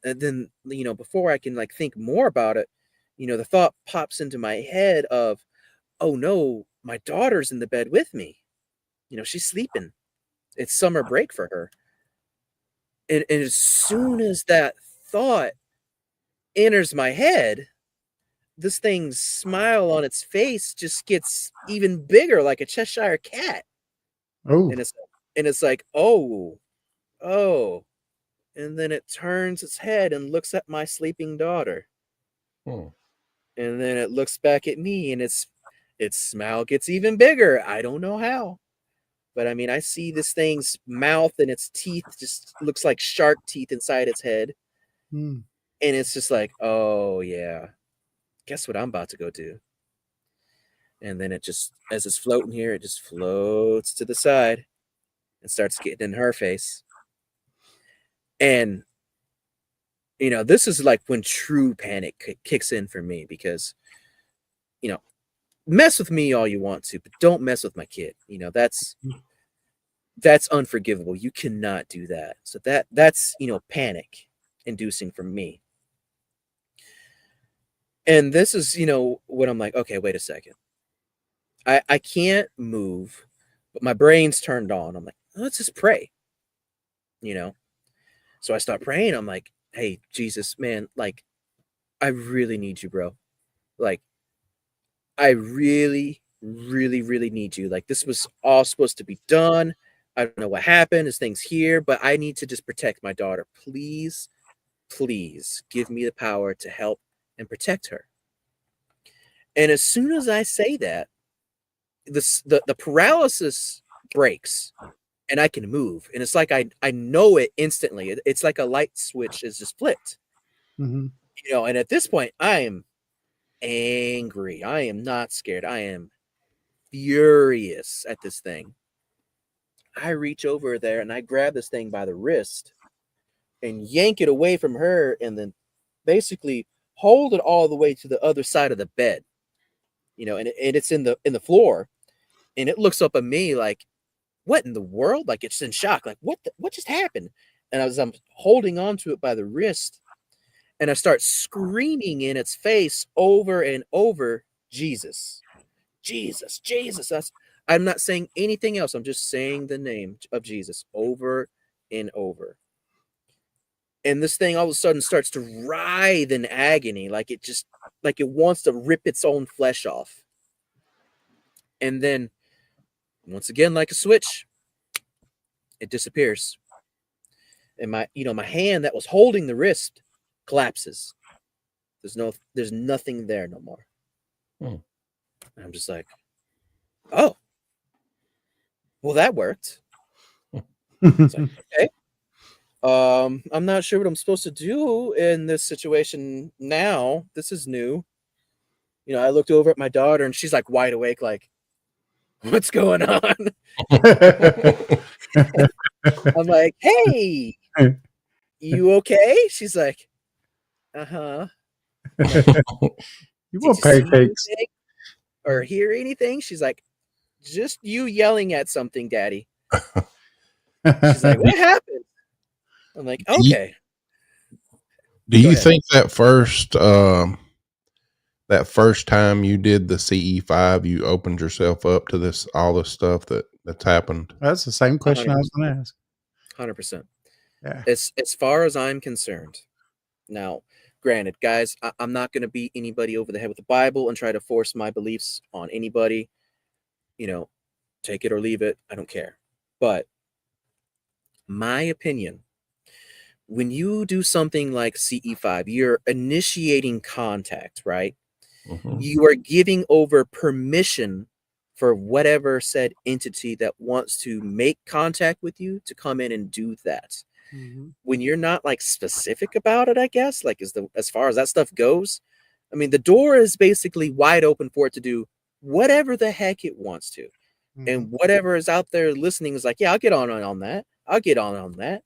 and then, before I can like think more about it, the thought pops into my head of, "Oh no, my daughter's in the bed with me. She's sleeping. It's summer break for her." And as soon as that thought enters my head, this thing's smile on its face just gets even bigger like a Cheshire cat. Oh. And it's like, "Oh, oh." And then it turns its head and looks at my sleeping daughter. Hmm. And then it looks back at me and its smile gets even bigger. I don't know how. But I mean, I see this thing's mouth and its teeth just looks like shark teeth inside its head. Mm. And it's just like, "Oh yeah, guess what I'm about to go do." And then it just, as it's floating here, it just floats to the side and starts getting in her face. And, this is like when true panic kicks in for me because, you know, mess with me all you want to, but don't mess with my kid. That's unforgivable. You cannot do that. So that's panic inducing for me. And this is when I'm like, okay, wait a second. I can't move, but my brain's turned on. I'm like, let's just pray. you know so I start praying. I'm like, hey, Jesus, man, like, I really need you, bro. Like, I really, really, really need you. Like, this was all supposed to be done. I don't know what happened. This thing's here, but I need to just protect my daughter. Please, please give me the power to help and protect her. And as soon as I say that, the paralysis breaks and I can move. And it's like I know it instantly. It's like a light switch is just flipped. Mm-hmm. And at this point, I am angry. I am not scared. I am furious at this thing. I reach over there and I grab this thing by the wrist and yank it away from her and then basically hold it all the way to the other side of the bed. And it's in the floor, and it looks up at me like, what in the world? Like, it's in shock. Like, what just happened? And I'm holding on to it by the wrist, and I start screaming in its face over and over, Jesus, Jesus, Jesus. I'm not saying anything else. I'm just saying the name of Jesus over and over. And this thing all of a sudden starts to writhe in agony, like it wants to rip its own flesh off. And then once again, like a switch, it disappears. And my hand that was holding the wrist collapses. There's nothing there no more. Hmm. I'm just like, oh, well, that worked. It's like, okay. I'm not sure what I'm supposed to do in this situation now. This is new. I looked over at my daughter and she's like wide awake, like, what's going on? I'm like, hey, you okay? She's like, uh-huh. Like, You did want you see pancakes? anything or hear anything? She's like, just you yelling at something, Daddy. She's like, what happened? I'm like, okay. Do you ahead. think that first time you did the CE5, you opened yourself up to all this stuff that's happened? That's the same question 100%. I was going to ask. 100%. Yeah. As far as I'm concerned, now, granted, guys, I'm not going to beat anybody over the head with the Bible and try to force my beliefs on anybody. Take it or leave it. I don't care. But my opinion, when you do something like CE5, you're initiating contact, right? Mm-hmm. You are giving over permission for whatever said entity that wants to make contact with you to come in and do that. Mm-hmm. When you're not like specific about it, I guess, like as far as that stuff goes, I mean, the door is basically wide open for it to do whatever the heck it wants to. Mm-hmm. And whatever is out there listening is like, yeah, I'll get on that. I'll get on that.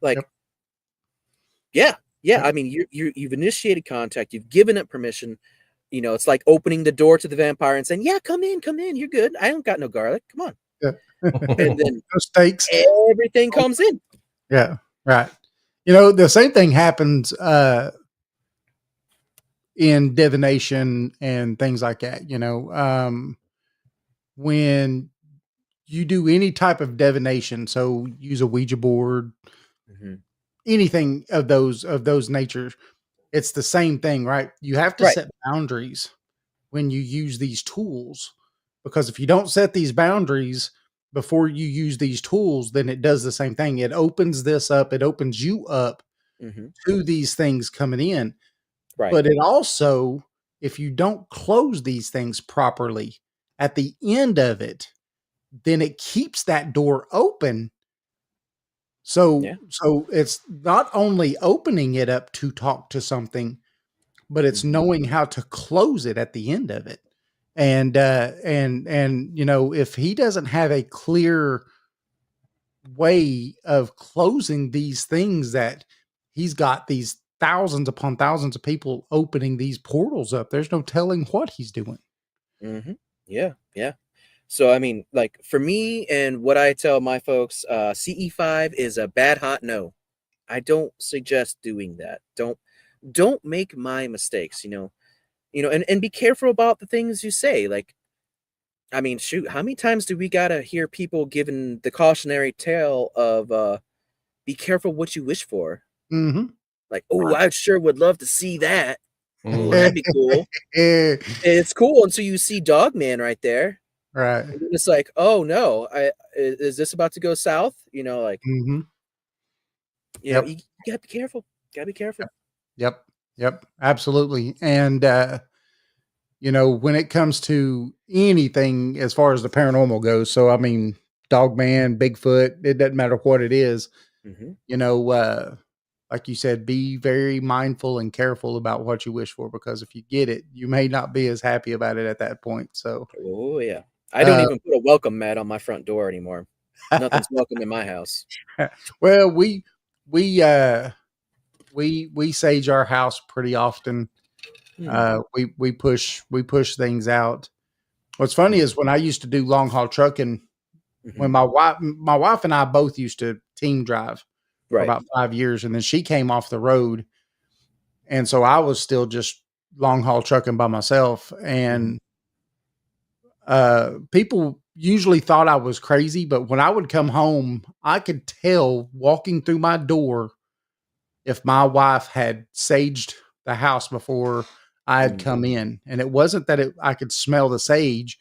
Like, Yep. yeah. I mean, you've initiated contact. You've given it permission. It's like opening the door to the vampire and saying, yeah, come in. You're good. I don't got no garlic. Come on. Yeah. And then No steaks. everything comes in. Yeah. Right. The same thing happens in divination and things like that. When you do any type of divination, so use a Ouija board, Mm-hmm. anything of those natures, it's the same thing, right? You have to set boundaries when you use these tools, because if you don't set these boundaries before you use these tools, then it does the same thing. It opens this up. It opens you up Mm-hmm. to these things coming in. Right. But it also, if you don't close these things properly at the end of it, then it keeps that door open. So it's not only opening it up to talk to something, but it's knowing how to close it at the end of it. And if he doesn't have a clear way of closing these things, that he's got these thousands upon thousands of people opening these portals up, there's no telling what he's doing. Mm-hmm. Yeah. So, I mean, like for me and what I tell my folks, CE5 is a bad hot no. I don't suggest doing that. Don't make my mistakes, and be careful about the things you say. Like, I mean, shoot, how many times do we gotta hear people giving the cautionary tale of be careful what you wish for? Mm-hmm. Like, oh, I sure would love to see that. Mm-hmm. Oh, that'd be cool. It's cool until you see Dogman right there. Right. And it's like, oh no, is this about to go south? Like, Mm-hmm. you gotta be careful. Gotta be careful. Yep. Absolutely. And when it comes to anything as far as the paranormal goes, so I mean, Dogman, Bigfoot, it doesn't matter what it is. Mm-hmm. Like you said, be very mindful and careful about what you wish for, because if you get it, you may not be as happy about it at that point. So, Oh yeah, I don't even put a welcome mat on my front door anymore. Nothing's welcome in my house. Well, we sage our house pretty often. We push things out. What's funny is when I used to do long haul trucking, when my wife and I both used to team drive for about 5 years, and then she came off the road, and so I was still just long haul trucking by myself. And people usually thought I was crazy, but when I would come home, I could tell walking through my door if my wife had saged the house before I had come in. And it wasn't that I could smell the sage,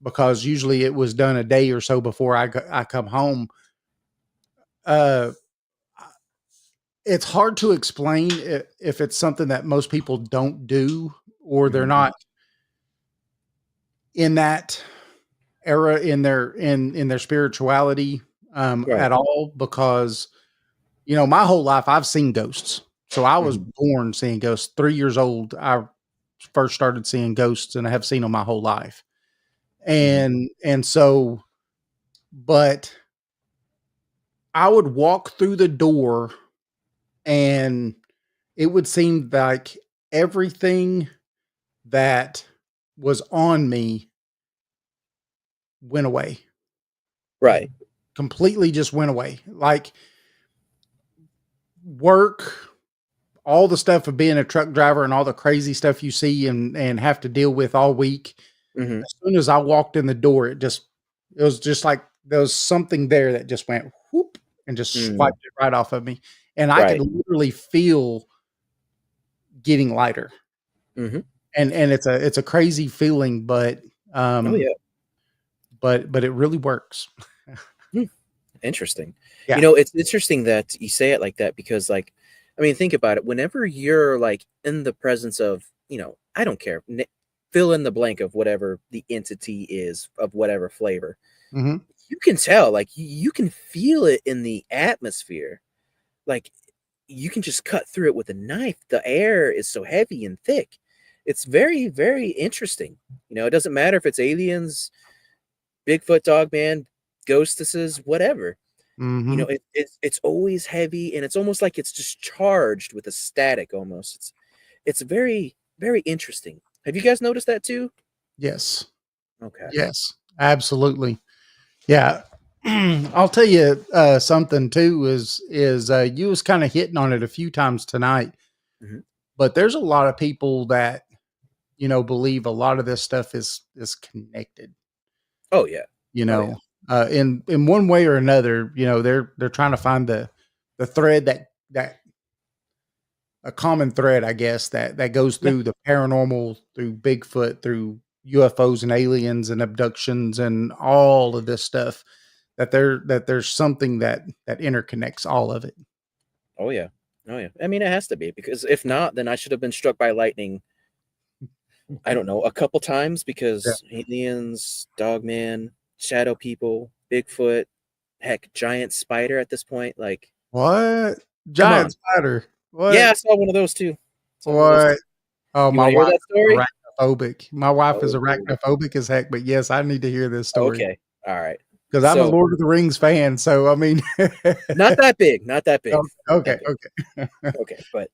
because usually it was done a day or so before I come home. Uh, it's hard to explain if it's something that most people don't do, or they're not in that era in their spirituality Right. at all, because my whole life I've seen ghosts. So I was Mhm. born seeing ghosts. 3 years old I first started seeing ghosts, and I have seen them my whole life. And so, but I would walk through the door, and it would seem like everything that was on me went away. Right. Completely just went away. Like work, all the stuff of being a truck driver and all the crazy stuff you see and have to deal with all week. Mhm. As soon as I walked in the door, it was just like there was something there that just went whoop and just Mm. swiped it right off of me. And I could Right. literally feel getting lighter. Mhm. And it's a crazy feeling, but Oh, yeah. but it really works. Hmm. Interesting. Yeah. It's interesting that you say it like that because, like, I mean, think about it. Whenever you're like in the presence of, I don't care, fill in the blank of whatever the entity is of whatever flavor, Mhm. you can tell, like, you can feel it in the atmosphere. Like, you can just cut through it with a knife. The air is so heavy and thick. It's very, very interesting. It doesn't matter if it's aliens, Bigfoot, Dogman, ghostesses, whatever. Mhm. It's always heavy, and it's almost like it's just charged with a static almost. It's very, very interesting. Have you guys noticed that too? Yes. Okay. Yes. Absolutely. Yeah. I'll tell you something too is you was kind of hitting on it a few times tonight, Mhm. but there's a lot of people that believe a lot of this stuff is connected, Oh, yeah. you Oh, yeah. know, in one way or another. They're trying to find the thread that a common thread, I guess, that goes Yeah. through the paranormal, through Bigfoot, through UFOs and aliens and abductions and all of this stuff. There's something that interconnects all of it. Oh, yeah. Oh, yeah. I mean, it has to be because if not, then I should have been struck by lightning, I don't know, a couple times Yeah. because aliens, Dogman, shadow people, Bigfoot, heck, giant spider at this point. Like, What? come Giant on. spider? Yeah, What? I saw one of those too. Saw one of those too. What? Oh, You my want to hear wife that is story? arachnophobic. My wife is Oh, arachnophobic as heck, but yes, I need to hear this story okay. All right. because I'm a So Lord of the Rings fan. So I mean, not that big, not that big, not okay, that big. okay. Okay, but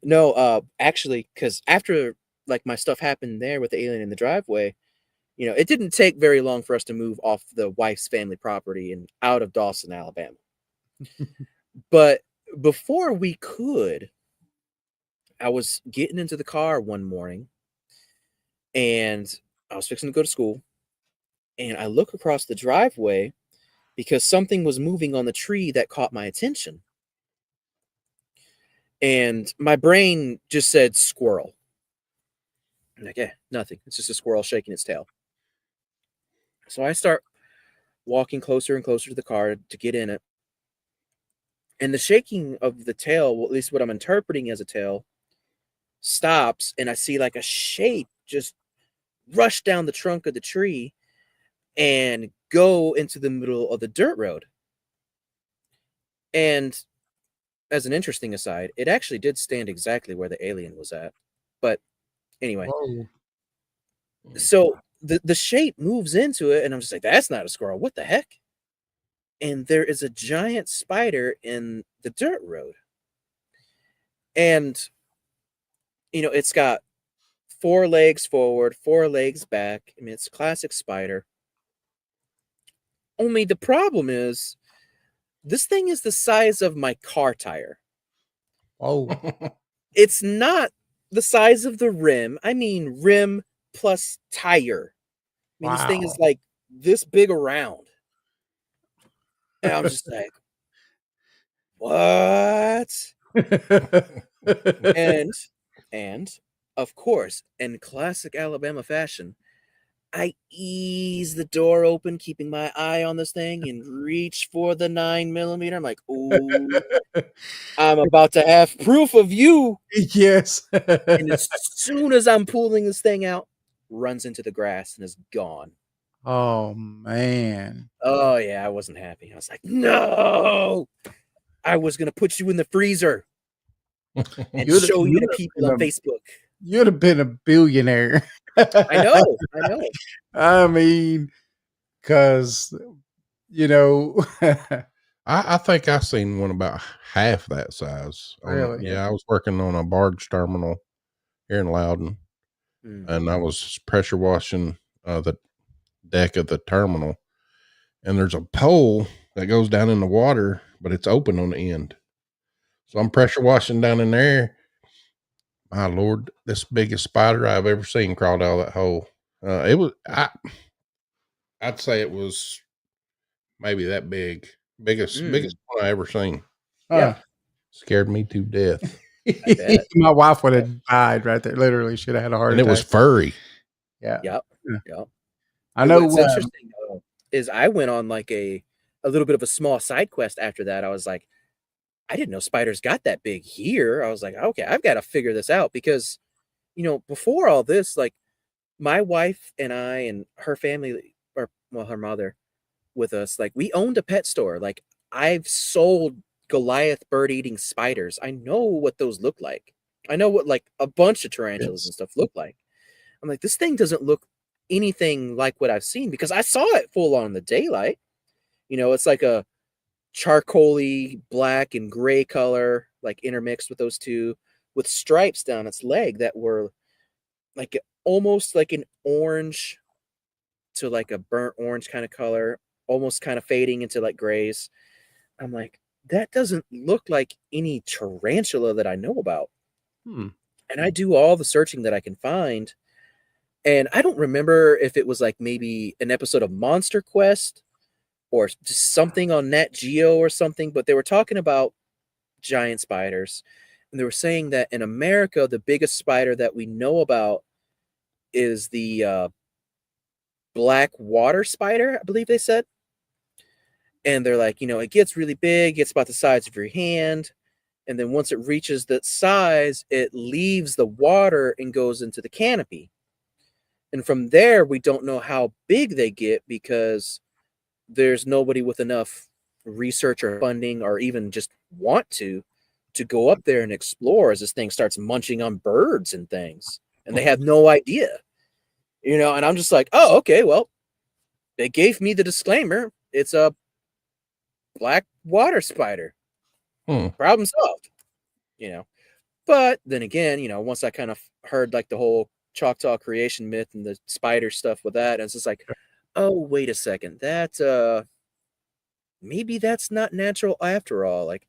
no, actually, because after like my stuff happened there with the alien in the driveway, it didn't take very long for us to move off the wife's family property and out of Dawson, Alabama. But before we could, I was getting into the car one morning and I was fixing to go to school, and I look across the driveway because something was moving on the tree that caught my attention. And my brain just said squirrel. I'm like, yeah, nothing. It's just a squirrel shaking its tail. So I start walking closer and closer to the car to get in it. And the shaking of the tail, well, at least what I'm interpreting as a tail, stops. And I see like a shape just rush down the trunk of the tree and go into the middle of the dirt road. And as an interesting aside, it actually did stand exactly where the alien was at. But anyway, Whoa. so the shape moves into it, and I'm just like, that's not a squirrel. What the heck? And there is a giant spider in the dirt road. And it's got four legs forward, four legs back. I mean, it's a classic spider. Only the problem is this thing is the size of my car tire. Whoa. It's not the size of the rim. I mean, rim plus tire. mean, this thing is Wow. like this big around. And I'm just like, what? And and of course, in classic Alabama fashion, I ease the door open, keeping my eye on this thing, and reach for the 9mm. I'm like, "Ooh, I'm about to have proof of you." Yes. And as soon as I'm pulling this thing out, runs into the grass and is gone. Oh man. Oh yeah, I wasn't happy. I was like, "No, I was gonna put you in the freezer and You'd show you to have people been on Facebook." you'd have been a billionaire. I know, I know. I mean, because you know, I think I seen one about half that size. really. Yeah, I was working on a barge terminal here in Loudon, Mm, and I was pressure washing the deck of the terminal, and there's a pole that goes down in the water, but it's open on the end. So I'm pressure washing down in there. My Lord, this biggest spider I've ever seen crawled out of that hole. I'd say it was maybe that big, mm, biggest one I ever seen. Huh. yeah, Scared me to death, I bet. My wife would have died right there. Literally, she'd have had a heart and it was attack. furry. Yeah. Yep, Yeah. yep. I And know. what's interesting though is I went on like a little bit of a small side quest after that. I was like, I didn't know spiders got that big here. I was like, okay, I've got to figure this out because, before all this, like my wife and I and her family, or well, her mother with us, like we owned a pet store. Like I've sold Goliath bird eating spiders. I know what those look like. I know what like a bunch of tarantulas Yes. and stuff look like. I'm like, this thing doesn't look anything like what I've seen because I saw it full on in the daylight. It's like a charcoaly black and gray color, like intermixed with those two, with stripes down its leg that were like almost like an orange to like a burnt orange kind of color, almost kind of fading into like grays. I'm like, that doesn't look like any tarantula that I know about. Hmm. And I do all the searching that I can find. And I don't remember if it was like maybe an episode of Monster Quest or just something on Nat Geo or something, but they were talking about giant spiders. And they were saying that in America, the biggest spider that we know about is the black water spider, I believe they said. And they're like, it gets really big, it's about the size of your hand. And then once it reaches that size, it leaves the water and goes into the canopy. And from there, we don't know how big they get because there's nobody with enough research or funding or even just want to go up there and explore as this thing starts munching on birds and things. And they have no idea, and I'm just like, oh, okay, well, they gave me the disclaimer. It's a black water spider. Hmm. Problem solved, But then again, once I kind of heard like the whole Choctaw creation myth and the spider stuff with that, and it's just like, oh, wait a second, that maybe that's not natural after all. Like,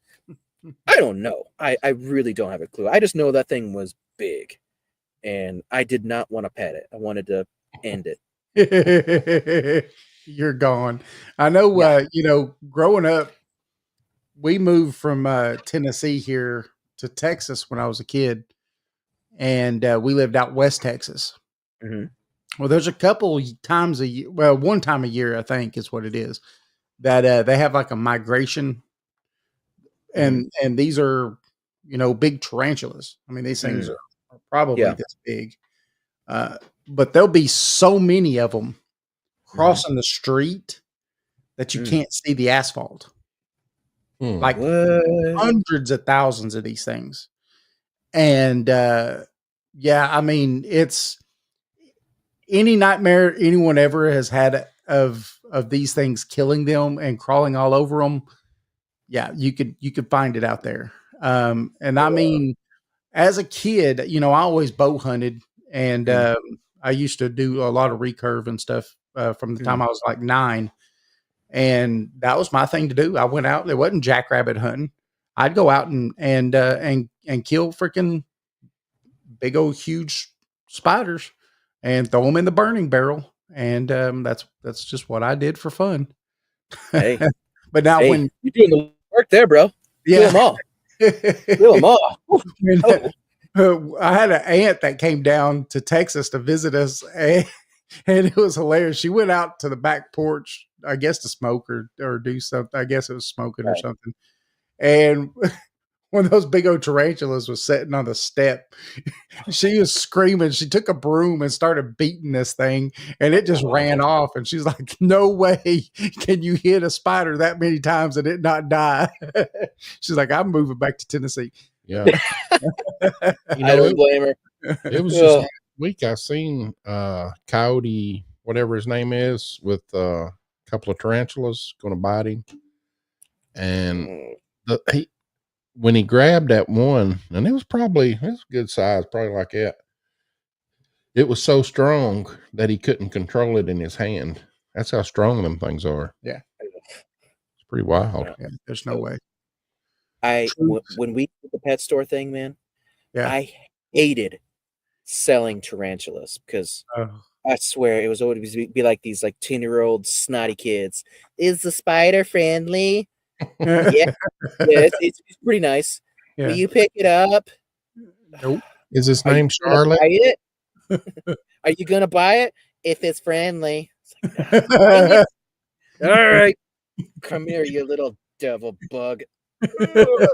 I don't know. I really don't have a clue. I just know that thing was big, and I did not want to pet it. I wanted to end it. You're gone. I know. Yeah. Growing up, we moved from Tennessee here to Texas when I was a kid, and we lived out West Texas. Mhm. Well, there's a couple times a year. Well, one time a year, I think, is what it is. That they have like a migration, Mhm. and these are big tarantulas. I mean, these things Mm. are probably Yeah. this big, but there'll be so many of them Mhm. crossing the street that you Mm. can't see the asphalt. Hmm. Like What? hundreds of thousands of these things, and yeah, I mean, it's any nightmare anyone ever has had of these things killing them and crawling all over them. Yeah, you could find it out there. And I mean, as a kid, I always bow hunted, and Mm. I used to do a lot of recurve and stuff from the time Mm. I was like 9, and that was my thing to do. I went out. It wasn't jackrabbit hunting. I'd go out and kill freaking big old huge spiders and throw them in the burning barrel and that's just what I did for fun. Hey, But now hey, when you're doing the work there, bro. Kill yeah, them all. Kill them all. when, Oh, I had an aunt that came down to Texas to visit us, and it was hilarious. She went out to the back porch, I guess, to smoke or do something. I guess it was smoking or right. something. And one of those big old tarantulas was sitting on the step. She was screaming. She took a broom and started beating this thing, and it just ran off. And she's like, "No way can you hit a spider that many times and it not die." She's like, "I'm moving back to Tennessee." Yeah. I don't blame her. It was just last week I seen Coyote, whatever his name is, with a couple of tarantulas going to bite him. And when he grabbed that one, and it was a good size, probably like that. It was so strong that he couldn't control it in his hand. That's how strong them things are. Yeah. It's pretty wild. Yeah, there's no way. When we did the pet store thing, man, Yeah. I hated selling tarantulas because I swear it was always be like these like 10-year-old snotty kids. Is the spider friendly? Yeah, it's pretty nice. Yeah. Will you pick it up? Nope. Is his Are you name gonna Charlotte? buy it? Are you gonna buy it if it's friendly? It's like, dang it. All right, come here, you little devil bug. Oh,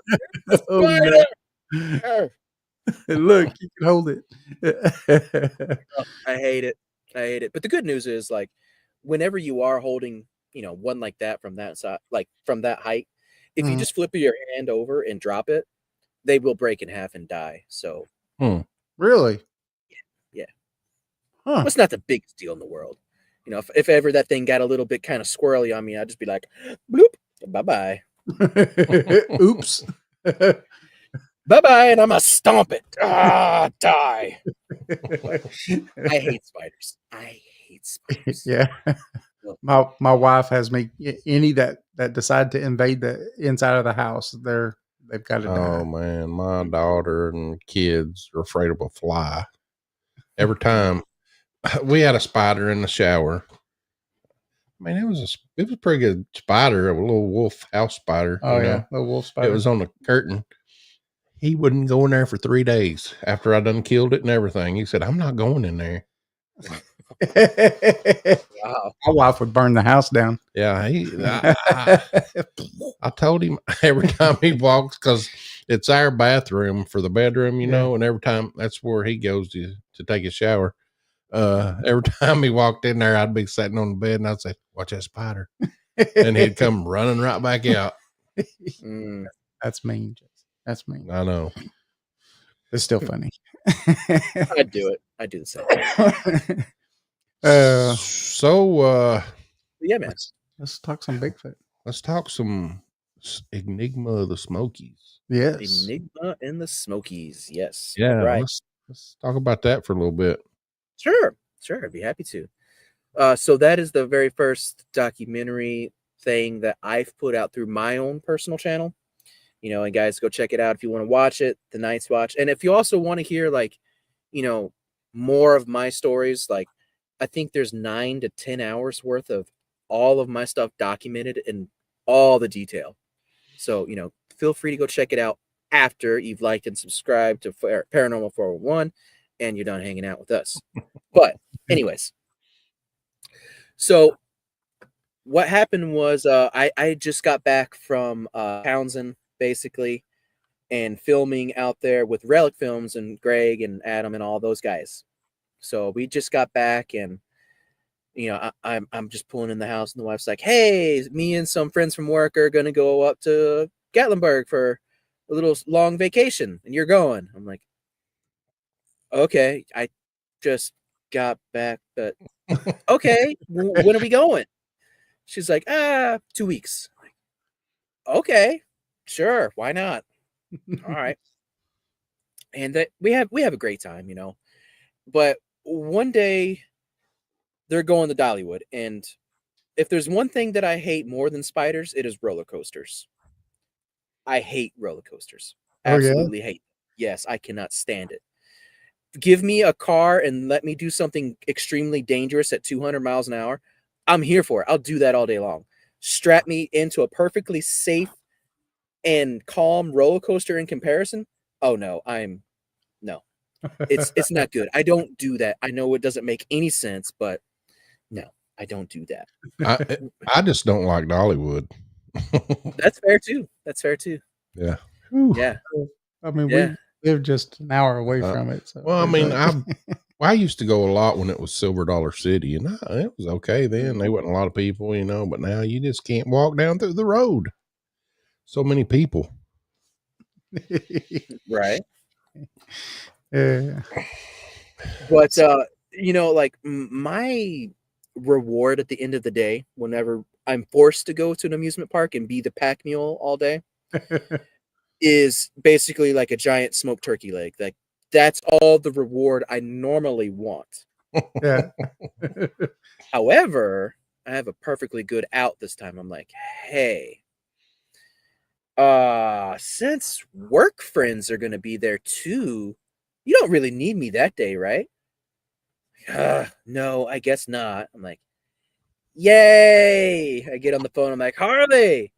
no. Look, you can hold it. Oh, I hate it. I hate it. But the good news is, like, whenever you are holding, one like that from that side, like from that height, if you just flip your hand over and drop it, they will break in half and die. So, Really? yeah. Huh. Well, it's not the biggest deal in the world. If ever that thing got a little bit kind of squirrely on me, I'd just be like, bloop, bye-bye. Oops. Bye-bye, and I'm going to stomp it. Die. I hate spiders. I hate spiders. Yeah. My wife has me, any that decide to invade the inside of the house, they've got to die. Oh man, my daughter and kids are afraid of a fly. Every time we had a spider in the shower. I mean, it was a pretty good spider, a little wolf house spider. Oh yeah, the wolf spider. It was on the curtain. He wouldn't go in there for 3 days after I done killed it and everything. He said, "I'm not going in there." Wow. My wife would burn the house down. Yeah, I told him every time he walks, because it's our bathroom for the bedroom, and every time that's where he goes to take a shower. Every time he walked in there, I'd be sitting on the bed and I'd say, "Watch that spider," and he'd come running right back out. That's mean. That's mean. I know. It's still funny. I'd do it. I'd do the same. Yeah, man. Let's talk some Bigfoot. Let's talk some Enigma of the Smokies. Yes. Enigma in the Smokies. Yes. Yeah. Right. Let's talk about that for a little bit. Sure. I'd be happy to. So that is the very first documentary thing that I've put out through my own personal channel. And guys, go check it out if you want to watch it, the Night's Watch. And if you also want to hear more of my stories, like I think there's 9 to 10 hours worth of all of my stuff documented in all the detail. So, feel free to go check it out after you've liked and subscribed to Paranormal 411 and you're done hanging out with us. But anyways, so what happened was I just got back from Townsend, basically, and filming out there with Relic Films and Greg and Adam and all those guys. So we just got back, and I'm just pulling in the house, and the wife's like, "Hey, me and some friends from work are gonna go up to Gatlinburg for a little long vacation, and you're going." I'm like, "Okay, I just got back, but okay, when are we going?" She's like, 2 weeks. I'm like, okay, sure, why not? All right. And that we have a great time, But one day they're going to Dollywood, and if there's one thing that I hate more than spiders, it is roller coasters. I hate roller coasters. Absolutely hate. Yes, I cannot stand it. give me a car and let me do something extremely dangerous at 200 miles an hour. I'm here for it. I'll do that all day long. Strap me into a perfectly safe and calm roller coaster in comparison. Oh no, no. It's not good. I don't do that. I know it doesn't make any sense, but no, I don't do that. I just don't like Dollywood. That's fair too. That's fair too. Yeah. Yeah. I mean, Yeah. we live just an hour away from it. So Well, I it's mean, like- I used to go a lot when it was Silver Dollar City, and it was okay then. There wasn't a lot of people, you know, but now you just can't walk down through the road. So many people. Right. yeah. But you know, like my reward at the end of the day, whenever I'm forced to go to an amusement park and be the pack mule all day, is basically like a giant smoked turkey leg. Like that's all the reward I normally want. Yeah. However, I have a perfectly good out this time. I'm like, hey, since work friends are gonna be there too, you don't really need me that day, right? No, I guess not. I'm like, yay! I get on the phone. I'm like, Harley,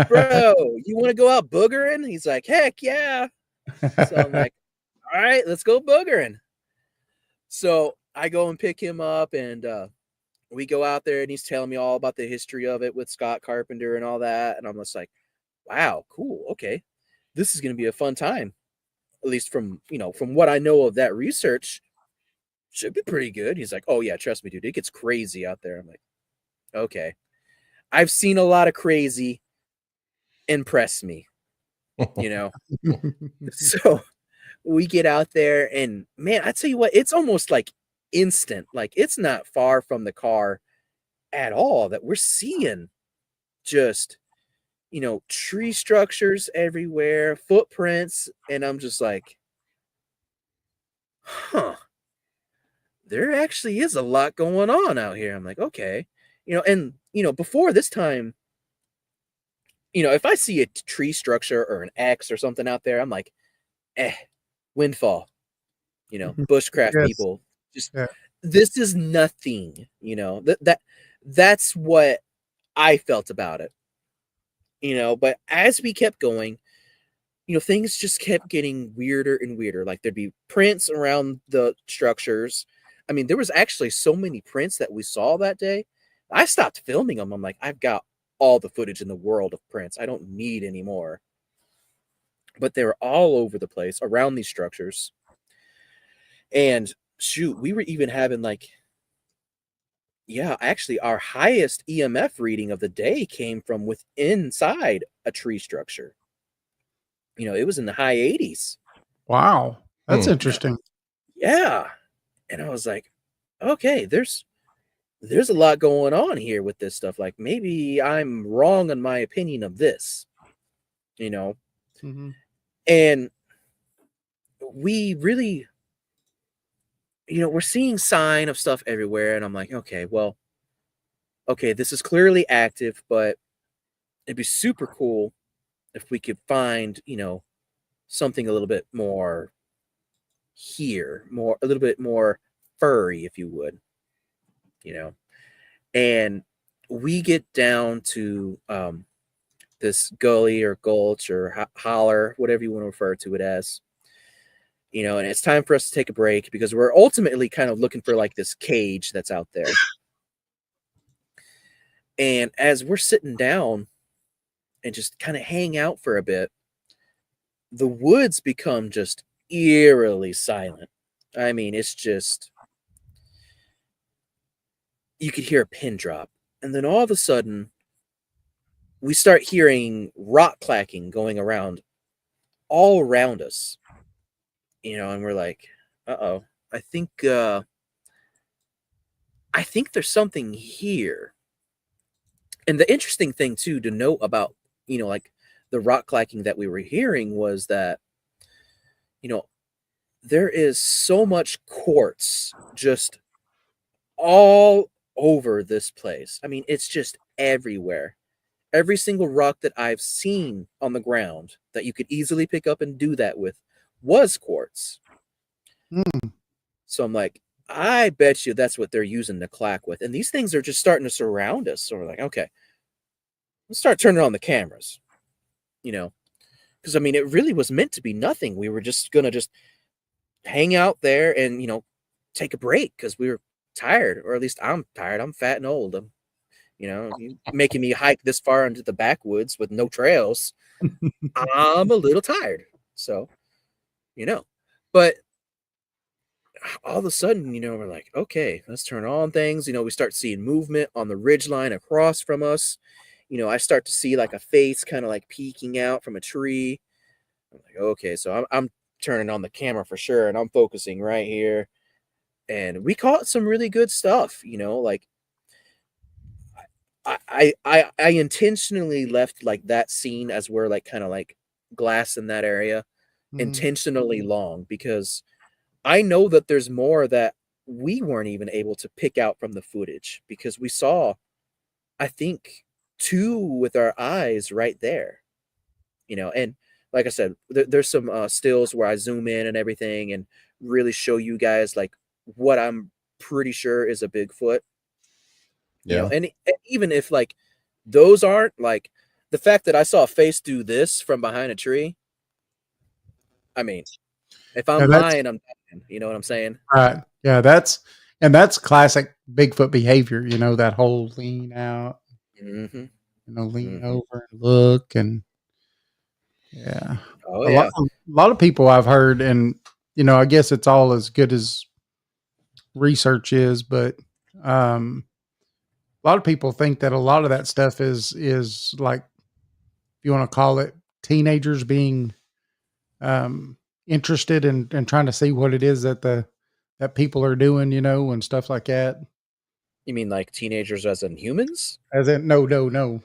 bro, you want to go out boogering? He's like, heck yeah. So I'm like, all right, let's go boogering. So I go and pick him up, and we go out there, and he's telling me all about the history of it with Scott Carpenter and all that. And I'm just like, wow, cool. Okay. This is going to be a fun time. At least from what I know of that research, should be pretty good. He's like, oh yeah, trust me, dude. It gets crazy out there. I'm like, okay. I've seen a lot of crazy. Impress me, you know? So we get out there, and man, I tell you what, it's almost like instant. Like it's not far from the car at all that we're seeing just, tree structures everywhere, footprints. And I'm just like, huh, there actually is a lot going on out here. I'm like, okay, before this time, if I see a tree structure or an X or something out there, I'm like, windfall, bushcraft Yes. people. Just Yeah. this is nothing, that's what I felt about it. But as we kept going, things just kept getting weirder and weirder. Like there'd be prints around the structures. I mean, there was actually so many prints that we saw that day. I stopped filming them. I'm like, I've got all the footage in the world of prints. I don't need any more. But they were all over the place around these structures. And shoot, we were even having actually our highest EMF reading of the day came from inside a tree structure. It was in the high 80s. Wow. That's interesting. Yeah. And I was like, okay, there's a lot going on here with this stuff. Like maybe I'm wrong on my opinion of this, Mm-hmm. and we really, we're seeing sign of stuff everywhere. And I'm like, okay, this is clearly active, but it'd be super cool if we could find, something a little bit more here, a little bit more furry, if you would, and we get down to this gully or gulch or holler, whatever you want to refer to it as, and it's time for us to take a break because we're ultimately kind of looking for like this cage that's out there. And as we're sitting down and just kind of hang out for a bit, the woods become just eerily silent. I mean, it's just, you could hear a pin drop. And then all of a sudden, we start hearing rock clacking going around all around us, and we're like, uh-oh, I think there's something here. And the interesting thing too to note about, like the rock clacking that we were hearing was that, there is so much quartz just all over this place. I mean, it's just everywhere. Every single rock that I've seen on the ground that you could easily pick up and do that with was quartz. Mm. So I'm like, I bet you that's what they're using the clack with. And these things are just starting to surround us. So we're like, okay, let's start turning on the cameras, you know, because I mean, it really was meant to be nothing. We were just going to just hang out there and, take a break because we were tired, or at least I'm tired. I'm fat and old. You making me hike this far into the backwoods with no trails. I'm a little tired. So, but all of a sudden, we're like, okay, let's turn on things. We start seeing movement on the ridge line across from us. I start to see like a face kind of like peeking out from a tree. I'm like, okay, so I'm turning on the camera for sure, and I'm focusing right here. And we caught some really good stuff, like I intentionally left like that scene as we're like kind of like glass in that area Mhm. intentionally long, because I know that there's more that we weren't even able to pick out from the footage, because we saw, I think, two with our eyes right there, and like I said, there's some stills where I zoom in and everything and really show you guys like what I'm pretty sure is a Bigfoot, Yeah. and even if like those aren't, like, the fact that I saw a face do this from behind a tree, I mean, if Yeah, I'm that's lying, I'm lying, you know what I'm saying? right. Yeah, that's classic Bigfoot behavior, that whole lean out, Mhm, lean mhm. over and look and yeah. Oh, A yeah. lot of people I've heard and I guess it's all as good as research is, but a lot of people think that a lot of that stuff is like if you want to call it teenagers being interested in trying to see what it is that people are doing, and stuff like that. You mean like teenagers as in humans? As in no,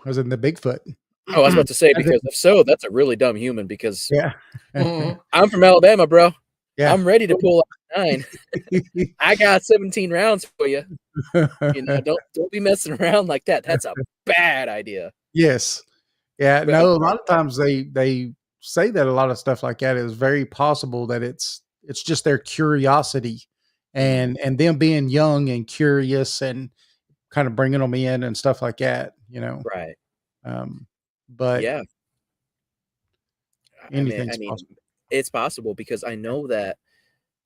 as in the Bigfoot. Oh, I was about to say, As in because if so, that's a really dumb human, because yeah. I'm from Alabama, bro. Yeah. I'm ready to pull out 9. I got 17 rounds for you. Don't be messing around like that. That's a bad idea. Yes. Yeah, But no, a lot of times they say that a lot of stuff like that is very possible that it's just their curiosity Mhm. and them being young and curious and kind of bringing them in and stuff like that. Right. Um, but Yeah. I mean I anything's mean, possible. it's possible, because I know that,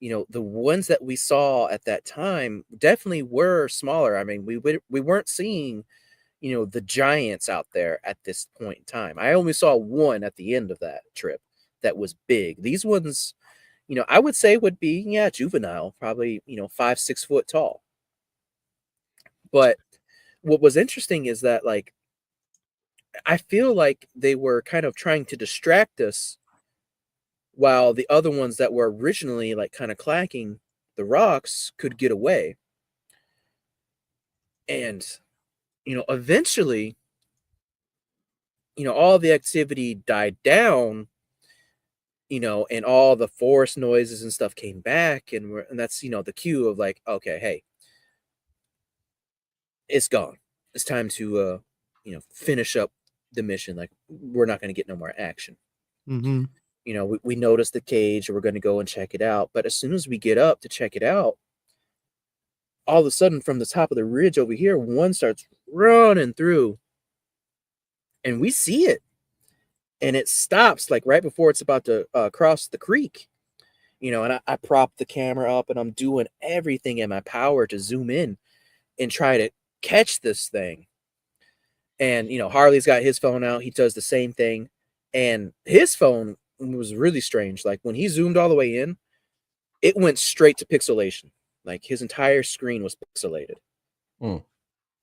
the ones that we saw at that time definitely were smaller. I mean, we weren't seeing, the giants out there at this point in time. I only saw one at the end of that trip that was big. These ones, I would say would be, yeah, juvenile, probably, 5, 6 foot tall. But what was interesting is that, like, I feel like they were kind of trying to distract us, while the other ones that were originally like kind of clacking the rocks could get away. And, eventually, all the activity died down, and all the forest noises and stuff came back, and that's, the cue of like, okay, hey, it's gone. It's time to finish up the mission. Like, we're not going to get no more action. Mhm. We noticed the cage, we're going to go and check it out. But as soon as we get up to check it out, all of a sudden from the top of the ridge over here, one starts running through, and we see it, and it stops like right before it's about to cross the creek. And I prop the camera up, and I'm doing everything in my power to zoom in and try to catch this thing. And Harley's got his phone out, he does the same thing, and his phone was really strange. Like, when he zoomed all the way in, it went straight to pixelation. Like, his entire screen was pixelated. Hmm.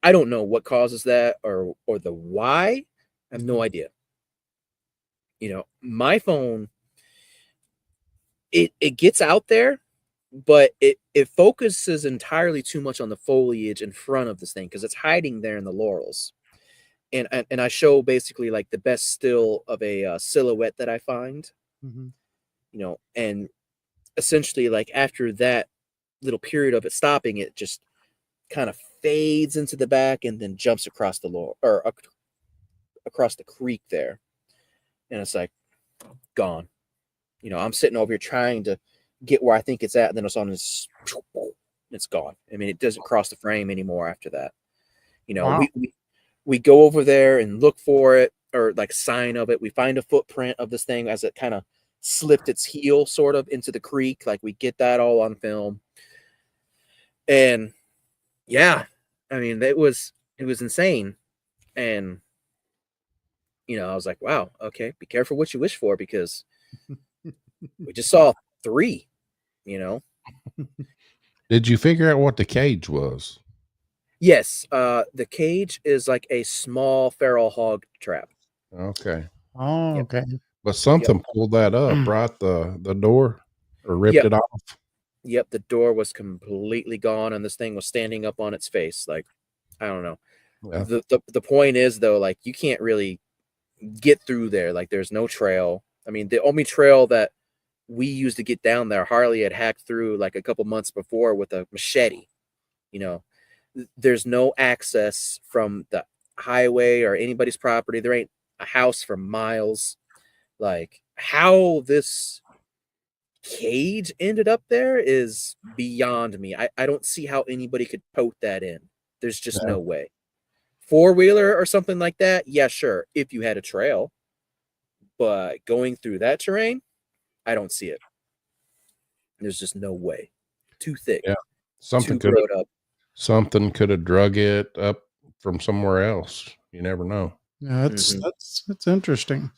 I don't know what causes that, or the why. I have no idea. My phone, it gets out there, but it focuses entirely too much on the foliage in front of this thing, because it's hiding there in the laurels. And I show basically like the best still of a silhouette that I find, Mhm. and essentially, like, after that little period of it stopping, it just kind of fades into the back and then jumps across the across the creek there, and it's like gone. I'm sitting over here trying to get where I think it's at, and then it's on this, it's gone. I mean, it doesn't cross the frame anymore after that. You know, Wow. we go over there and look for it, or like sign of it. We find a footprint of this thing as it kind of slipped its heel sort of into the creek. Like we get that all on film. And yeah, I mean, it was insane. And you know, I was like, wow, okay, be careful what you wish for, because we just saw 3, you know. Did you figure out what the cage was? Yes, the cage is like a small feral hog trap. Okay. Oh, Yep. okay. But something pulled that up, right? The door, or ripped Yep. it off. Yep, the door was completely gone, and this thing was standing up on its face. Like, I don't know. Yeah. The point is though, like you can't really get through there. Like there's no trail. I mean, the only trail that we used to get down there, Harley had hacked through like a couple months before with a machete. You know, there's no access from the highway or anybody's property. There ain't a house for miles. Like how this cage ended up there is beyond me. I don't see how anybody could tote that in. There's just no way. 4-wheeler or something like that, yeah, sure, if you had a trail. But going through that terrain, I don't see it. There's just no way. Too thick. Yeah. Something too growed up. Something could have drug it up from somewhere else. You never know. Yeah, that's interesting.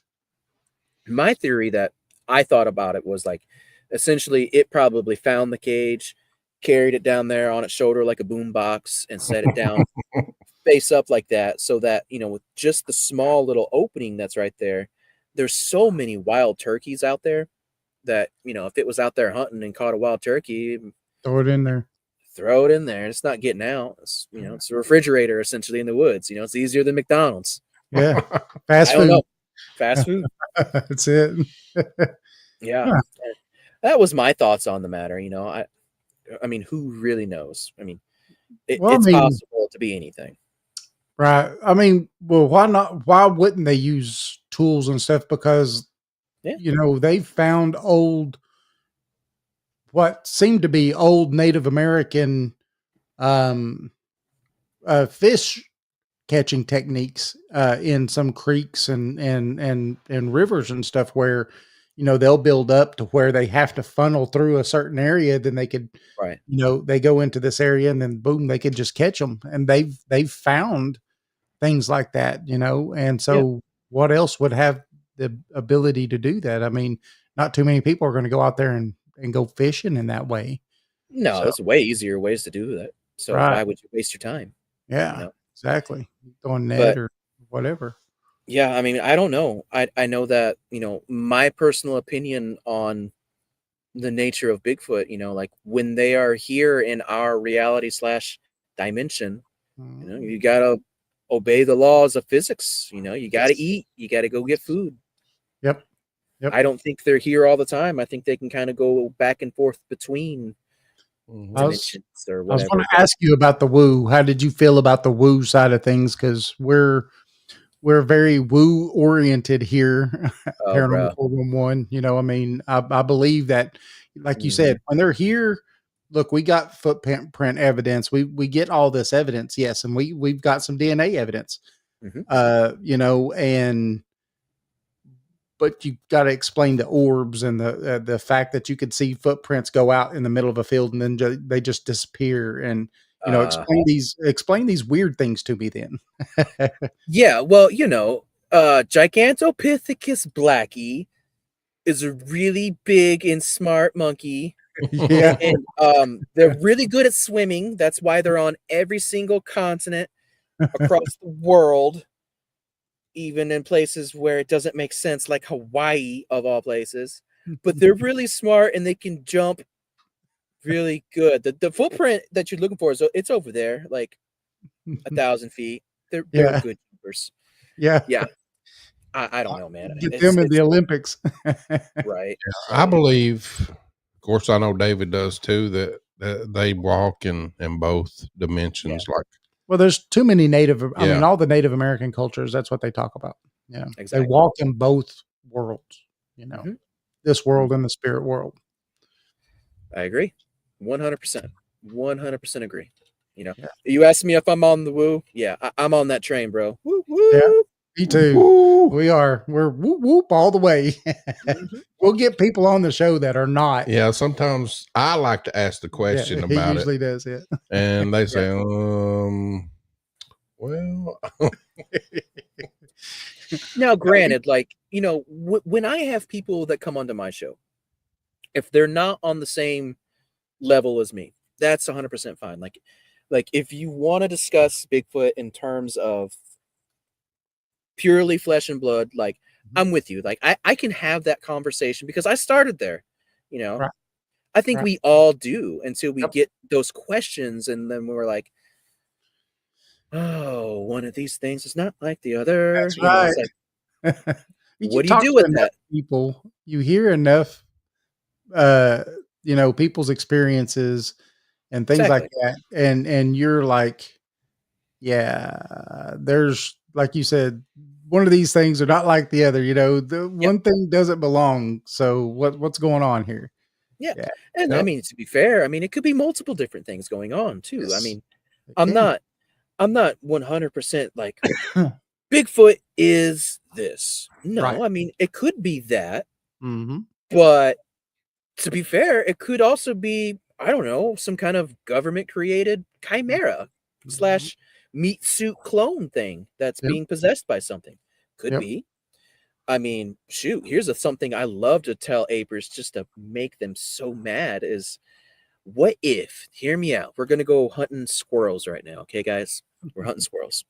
My theory that I thought about it was like, essentially, it probably found the cage, carried it down there on its shoulder like a boom box, and set it down face up like that, so that, you know, with just the small little opening that's right there, there's so many wild turkeys out there that, you know, if it was out there hunting and caught a wild turkey, Throw it in there. throw it in there. It's not getting out. It's, you know, it's a refrigerator essentially in the woods. You know, it's easier than McDonald's. Yeah. Fast I don't food. know. Fast food. That's it. Yeah. That was my thoughts on the matter. You know, I mean, who really knows? I mean, it's possible to be anything. Right. I mean, well, why not? Why wouldn't they use tools and stuff? Because, you know, they found what seemed to be old Native American fish catching techniques in some creeks and rivers and stuff, where, you know, they'll build up to where they have to funnel through a certain area. Then they could, right. You know, they go into this area and then boom, they could just catch them. And they've found things like that, you know. And so what else would have the ability to do that? I mean, not too many people are going to go out there and go fishing in that way. No, there's way easier ways to do that. So why would you waste your time? Yeah, you know? Exactly. Throwing net or whatever. Yeah, I mean, I don't know. I know that, you know, my personal opinion on the nature of Bigfoot, you know, like when they are here in our reality / dimension, you know, you gotta obey the laws of physics. You know, you gotta eat, you gotta go get food. Yep. I don't think they're here all the time. I think they can kind of go back and forth between dimensions or whatever. I was going to ask you about the woo. How did you feel about the woo side of things? Because we're very woo oriented here. Paranormal 411. You know, I mean, I believe that, like you said, when they're here, look, we got footprint evidence. We get all this evidence, yes, and we've got some DNA evidence. You know, but you got to explain the orbs and the fact that you could see footprints go out in the middle of a field and then they just disappear. And, you know, explain these weird things to me then. Yeah. Well, you know, Gigantopithecus blackie is a really big and smart monkey. Yeah. And they're really good at swimming. That's why they're on every single continent across the world. Even in places where it doesn't make sense, like Hawaii of all places. But they're really smart and they can jump really good. The footprint that you're looking for it's over there, like 1,000 feet. They're good jumpers. Yeah. I don't know, man. Get them in the Olympics. Right. I believe, of course, I know David does too, that they walk in both dimensions. Like, well, there's too many Native. I mean, all the Native American cultures, that's what they talk about. Yeah. Exactly. They walk in both worlds, you know, this world and the spirit world. I agree. 100%. 100% agree. You know, Yeah. you asked me if I'm on the woo. Yeah, I'm on that train, bro. Woo Yeah. woo. Me too. Woo. We're whoop whoop all the way. Mhm. We'll get people on the show that are not. Yeah, sometimes I like to ask the question Yeah, he about it, usually does it. and they say, well, Now, granted, like, you know, when I have people that come onto my show, if they're not on the same level as me, that's 100% fine. Like if you want to discuss Bigfoot in terms of purely flesh and blood, like I'm with you. Like I can have that conversation because I started there, you know. Right. I think Right. we all do until we Yep. get those questions, and then we're like, oh, one of these things is not like the other. That's You know, right. it's like, You what do you talk do to with enough that? people, you hear enough, uh, people's experiences and things like Exactly. that, and you're like, yeah, there's like you said, one of these things are not like the other. The Yep. one thing doesn't belong. So what's going on here? Yeah. Yeah. And I Yep. mean, to be fair, I mean, it could be multiple different things going on too. I Yes, mean, it I'm can. not I'm not 100% like Bigfoot is this. Right. No, I mean, it could be that, Mm-hmm. but to be fair, it could also be, I don't know, some kind of government created chimera Mm-hmm. slash meat suit clone thing that's Yep. being possessed by something. Could Yep. be. I mean, shoot, here's something I love to tell apers just to make them so mad is what if, hear me out, we're going to go hunting squirrels right now, okay, guys? We're hunting squirrels.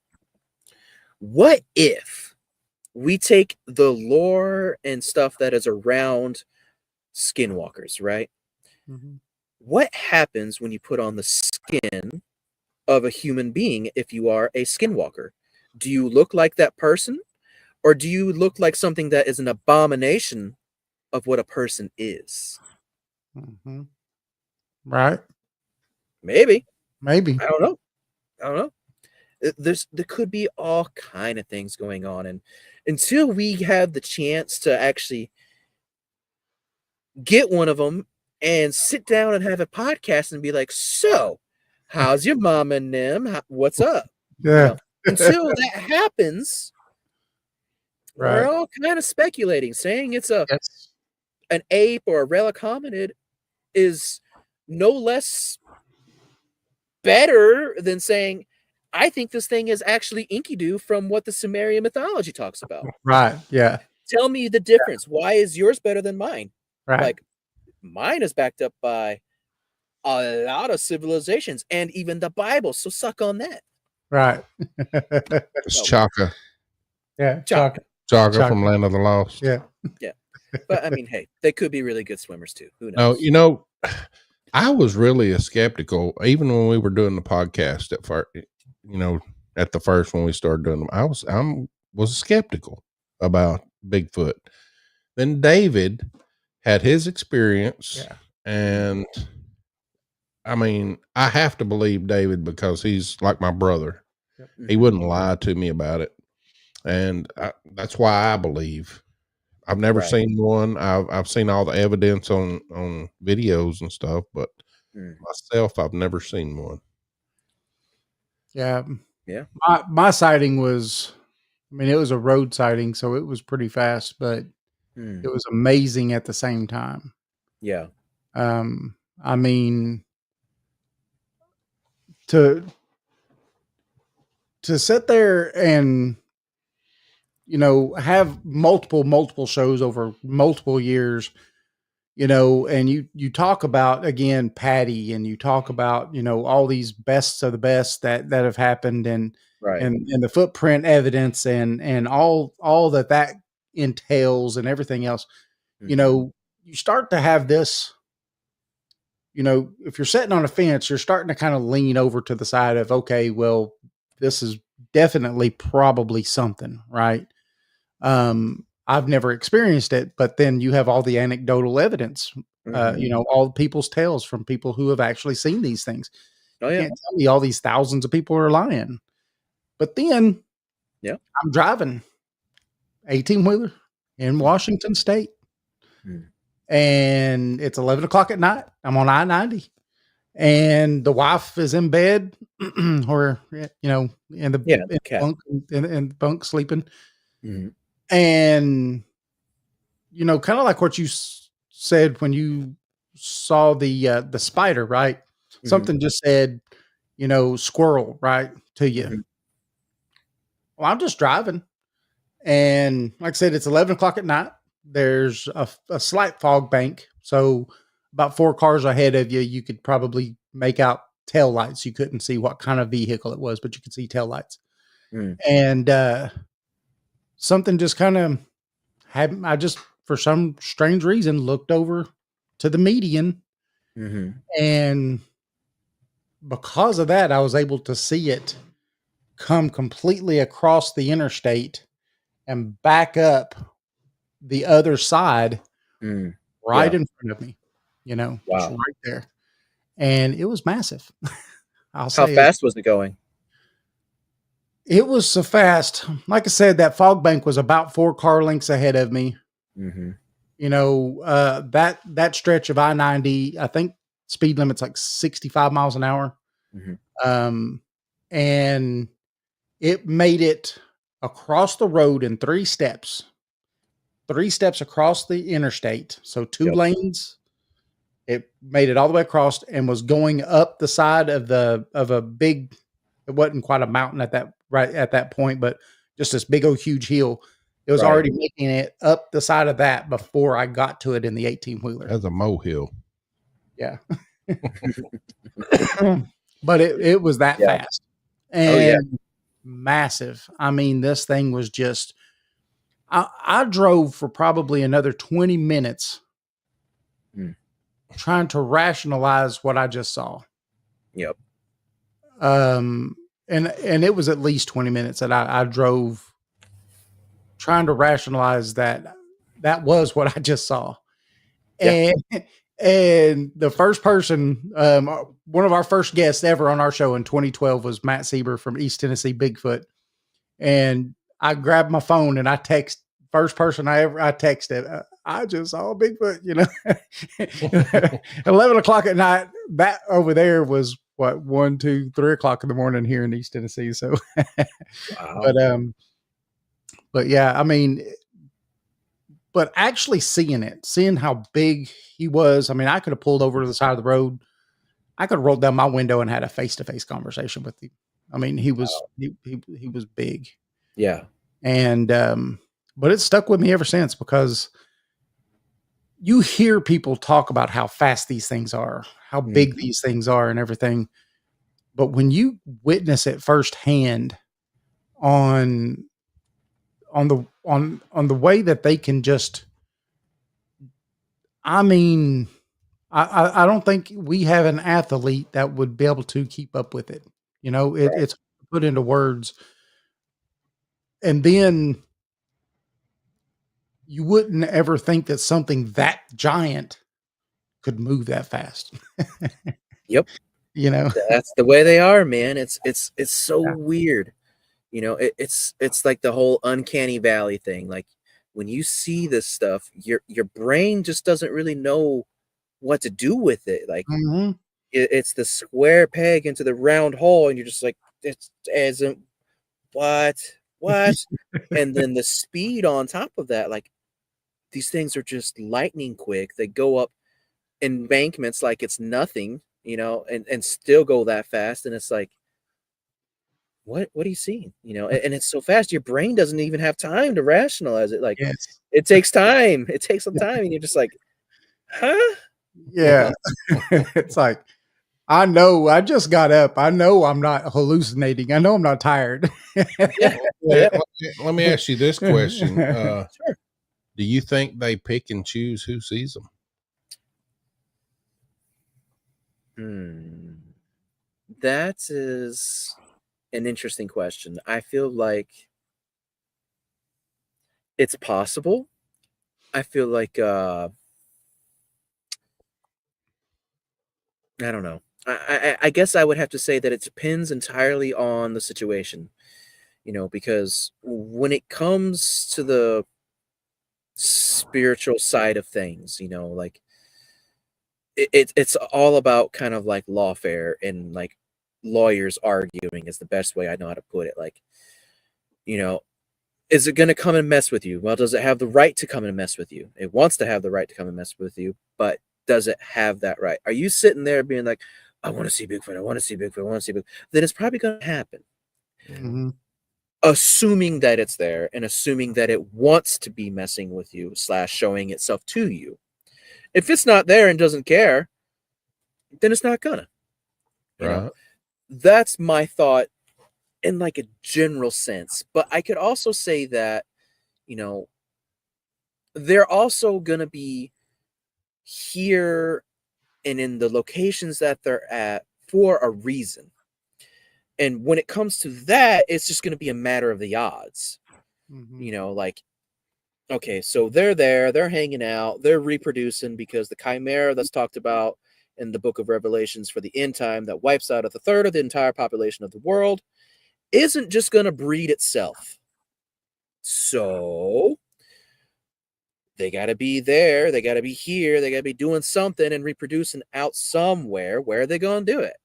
What if we take the lore and stuff that is around skinwalkers, right? Mm-hmm. What happens when you put on the skin of a human being if you are a skinwalker? Do you look like that person? Or do you look like something that is an abomination of what a person is? Mm-hmm. Right. Maybe. Maybe. I don't know. I don't know. There could be all kind of things going on, and until we have the chance to actually get one of them and sit down and have a podcast and be like, so how's your mom and them? What's up? You Yeah. know, until that happens, we're Right. all kind of speculating. Saying it's Yes. an ape or a relic hominid is no less better than saying, I think this thing is actually Enkidu from what the Sumerian mythology talks about. Right. Yeah. Tell me the difference. Why is yours better than mine? Right. Like, mine is backed up by a lot of civilizations and even the Bible. So suck on that. Right. it's No, Chaka. Yeah. Chaka. Chaka Chaka. from Land of the Lost. Yeah. Yeah. But I mean, hey, they could be really good swimmers too. Who No, knows? I was really a skeptical, even when we were doing the podcast at first, at the first when we started doing them. I was skeptical about Bigfoot. Then David had his experience, Yeah. and I mean, I have to believe David because he's like my brother. Yep. He wouldn't lie to me about it, and that's why I believe. I've never Right. seen one. I've seen all the evidence on videos and stuff, but myself, I've never seen one. Yeah. Yeah. My sighting was, I mean, it was a road sighting, so it was pretty fast, but it was amazing at the same time. Yeah. I mean, to sit there and have multiple shows over multiple years, and you talk about, again, Patty, and you talk about all these bests of the best that have happened, and Right. and the footprint evidence, and all that entails, and everything else. You start to have this, if you're sitting on a fence, you're starting to kind of lean over to the side of, okay, well, this is definitely probably something, right? I've never experienced it, but then you have all the anecdotal evidence, all the people's tales from people who have actually seen these things. Oh, You yeah. can't tell me all these thousands of people are lying. But then Yeah. I'm driving 18-wheeler in Washington State. and it's 11 o'clock at night. I'm on I-90, and the wife is in bed, or in the cat. bunk, in the bunk sleeping, Mhm. and kind of like what you said when you saw the spider, right? Mhm. Something just said, squirrel, right, to you. Mhm. Well, I'm just driving, and like I said, it's 11 o'clock at night. There's a slight fog bank, so about 4 cars ahead of you, you could probably make out tail lights. You couldn't see what kind of vehicle it was, but you could see tail lights. Mm. And something just kind of I just, for some strange reason, looked over to the median, Mhm. and because of that, I was able to see it come completely across the interstate and back up the other side Mm. right Yeah. in front of me, just Wow. right there. And it was massive. I'll How say fast was it going? it was so fast. Like I said, that fog bank was about 4 car lengths ahead of me. Mhm. That stretch of I-90, I think speed limit's like 65 miles an hour. Mhm. Um, and it made it across the road in 3 steps across the interstate. So 2 Yep. lanes. It made it all the way across and was going up the side of a big, it wasn't quite a mountain right at that point, but just this big old huge hill. It was Right. already making it up the side of that before I got to it in the 18-wheeler. That's a molehill. Yeah. But it was that Yeah. fast Oh, yeah. and massive. I mean, this thing was just, I drove for probably another 20 minutes Mm. trying to rationalize what I just saw. Yep. Um, and it was at least 20 minutes that I drove trying to rationalize that was what I just saw. Yeah. And the first person, one of our first guests ever on our show in 2012 was Matt Sieber from East Tennessee Bigfoot. And I grabbed my phone and I first person I texted, I just saw a Bigfoot, 11 o'clock at night. That over there was what, 1, 2, 3 o'clock in the morning here in East Tennessee. So, Wow. but yeah, I mean, but actually seeing how big he was, I mean, I could have pulled over to the side of the road. I could have rolled down my window and had a face-to-face conversation with him. I mean, he was he was big. Yeah. And but it stuck with me ever since, because you hear people talk about how fast these things are, how big Mhm. these things are and everything. But when you witness it firsthand on the way that they can just, I mean, I don't think we have an athlete that would be able to keep up with it. Right. It's put into words. And then you wouldn't ever think that something that giant could move that fast. Yep. you know? That's the way they are, man. It's so Yeah. weird. It's like the whole uncanny valley thing. Like when you see this stuff, your brain just doesn't really know what to do with it. Like Mhm. it's the square peg into the round hole, and you're just like, it's as in what? What? And then the speed on top of that, like these things are just lightning quick. They go up embankments like it's nothing, and still go that fast. And it's like, what are you seeing? And it's so fast, your brain doesn't even have time to rationalize it. Like Yes. it takes time. It takes some time, and you're just like, huh? Yeah. It's like, I know I just got up. I know I'm not hallucinating. I know I'm not tired. Yeah, Let yeah. let me ask you this question. Sure. Do you think they pick and choose who sees them? Hmm. That is an interesting question. I feel like it's possible. I feel like I don't know. I guess I would have to say that it depends entirely on the situation, because when it comes to the spiritual side of things, you know, like it's all about kind of like lawfare and like lawyers arguing is the best way I know how to put it. Like, you know, is it going to come and mess with you? Well, does it have the right to come and mess with you? It wants to have the right to come and mess with you, but does it have that right? Are you sitting there being like, I want to see Bigfoot, I want to see Bigfoot, I want to see Bigfoot? Then it's probably going to happen. Mhm. Assuming that it's there and assuming that it wants to be messing with you / showing itself to you. If it's not there and doesn't care, then it's not gonna. You know, Right. that's my thought in like a general sense. But I could also say that, you know, they're also gonna be here and in the locations that they're at for a reason. And when it comes to that, it's just gonna be a matter of the odds. Mhm. You know, like, okay, so they're there, they're hanging out, they're reproducing because the chimera that's talked about in the book of Revelations for the end time that wipes out a third of the entire population of the world isn't just going to breed itself. So they got to be there, they got to be here, they got to be doing something and reproducing out somewhere. Where are they going to do it?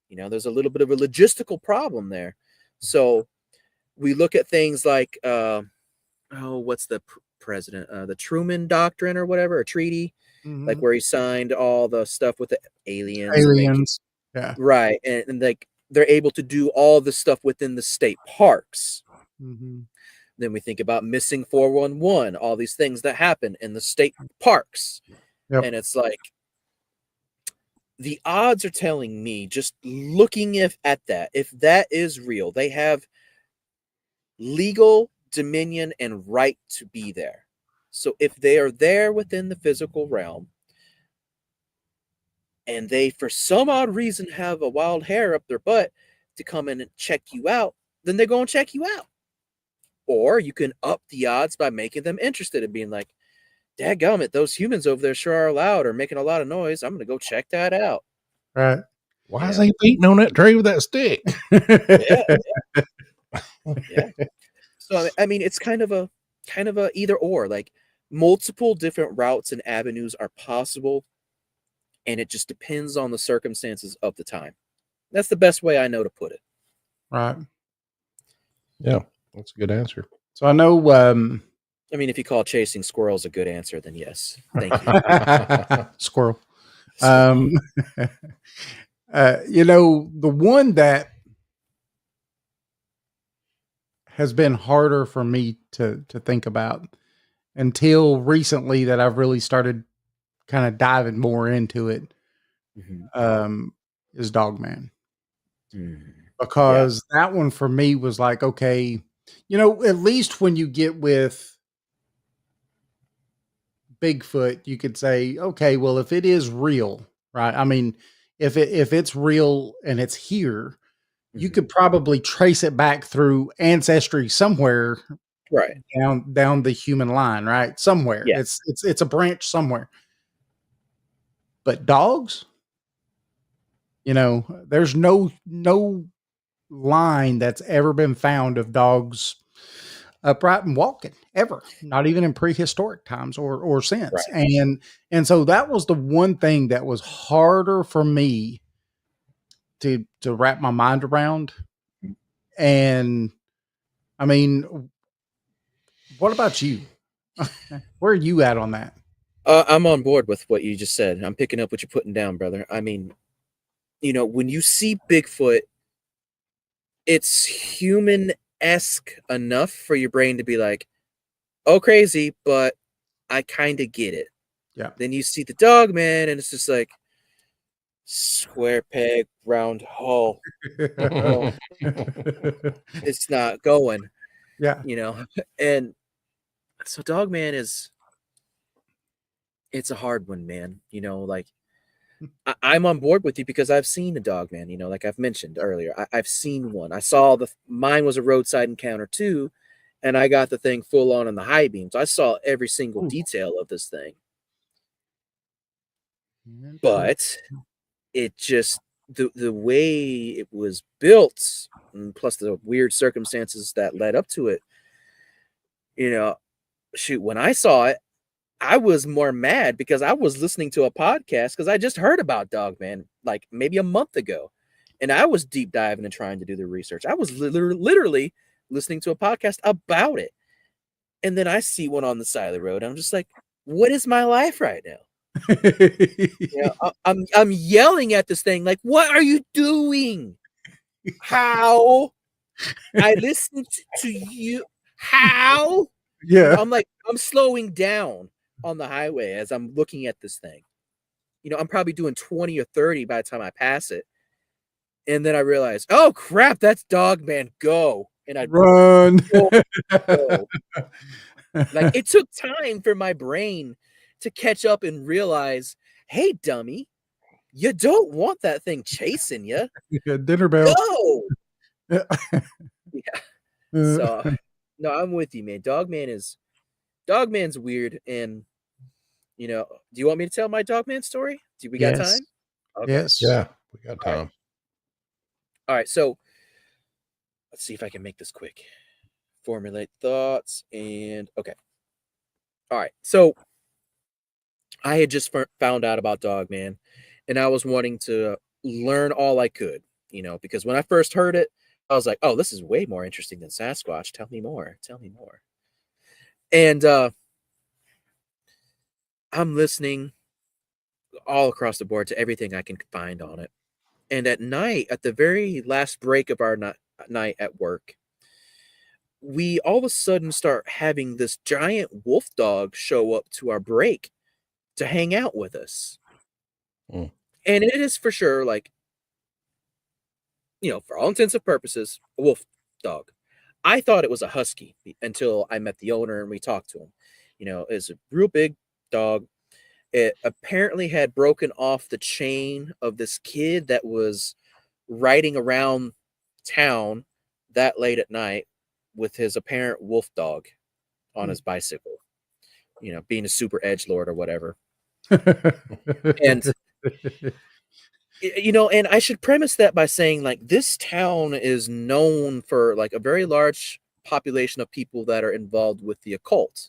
You know, there's a little bit of a logistical problem there. So we look at things like, what's the president? The Truman Doctrine or whatever, a treaty, like Mhm. where he signed all the stuff with the aliens and making Aliens. Yeah. right, and like they're able to do all the stuff within the state parks. Mhm. Then we think about missing 411, all these things that happen in the state parks, Yep. and it's like the odds are telling me just looking at that, if that is real, they have legal dominion and right to be there. So if they are there within the physical realm and they, for some odd reason, have a wild hair up their butt to come in and check you out, then they're going to check you out. Or you can up the odds by making them interested in being like, dadgummit, those humans over there sure are loud or making a lot of noise. I'm going to go check that out. Right. Why is Yeah. he beating on that tree with that stick? Yeah. Yeah. So I mean, it's kind of a either or. Like multiple different routes and avenues are possible, and it just depends on the circumstances of the time. That's the best way I know to put it. Right. Yeah, that's a good answer. So I know I mean, if you call chasing squirrels a good answer, then yes. Thank you. squirrel. So, Um you know, the one that has been harder for me to think about until recently that I've really started kind of diving more into it mhm. is Dogman. Mm. Yeah. Because that one for me was like, okay, you know, at least when you get with Bigfoot, you could say, okay, well, if it is real, right? I mean, if it's real and it's here, you Mhm. could probably trace it back through ancestry somewhere Right. down the human line, right? Somewhere. Yeah. It's a branch somewhere. But dogs, you know, there's no line that's ever been found of dogs upright and walking ever, not even in prehistoric times or since. Right. And so that was the one thing that was harder for me to wrap my mind around. And I mean, what about you? Where are you at on that? I'm on board with what you just said. I'm picking up what you're putting down, brother. I mean, you know, when you see Bigfoot, it's human esque enough for your brain to be like, oh, crazy, but I kind of get it. Yeah. Then you see the dog man, and it's just like square peg, round hole. No, it's not going, Yeah. you know. And so, dog man it's a hard one, man. You know, like I'm on board with you because I've seen a dog man. You know, like I've mentioned earlier, I've seen one. I saw mine was a roadside encounter too, and I got the thing full on the high beams. I saw every single Ooh. detail of this thing. Interesting. But it just the way it was built, and plus the weird circumstances that led up to it, you know, shoot, when I saw it, I was more mad because I was listening to a podcast because I just heard about Dogman like maybe a month ago. And I was deep diving and trying to do the research. I was literally listening to a podcast about it. And then I see one on the side of the road. And I'm just like, what is my life right now? I'm yelling at this thing like, what are you doing? How? I listened to you. How? Yeah. I'm like, I'm slowing down on the highway as I'm looking at this thing. I'm probably doing 20 or 30 by the time I pass it. And then I realize, oh crap, that's Dogman, go. And I run. Go. Like, it took time for my brain to catch up and realize, hey, dummy, you don't want that thing chasing you. Dinner bell. Go. Yeah. So, no, I'm with you, man. Dogman's weird. And, do you want me to tell my Dogman story? Do we got time? Okay. Yes. Yeah, we got time. All right. So, let's see if I can make this quick. Formulate thoughts and okay. All right. So, I had just found out about Dogman, and I was wanting to learn all I could, because when I first heard it, I was like, oh, this is way more interesting than Sasquatch. Tell me more. Tell me more. And I'm listening all across the board to everything I can find on it. And at night, at the very last break of our night at work, we all of a sudden start having this giant wolf dog show up to our break to hang out with us. Mm. And it is for sure, like, for all intents and purposes, a wolf dog. I thought it was a husky until I met the owner and we talked to him. It's a real big dog. It apparently had broken off the chain of this kid that was riding around town that late at night with his apparent wolf dog on his bicycle, being a super edgelord or whatever. And and I should premise that by saying, like, this town is known for like a very large population of people that are involved with the occult.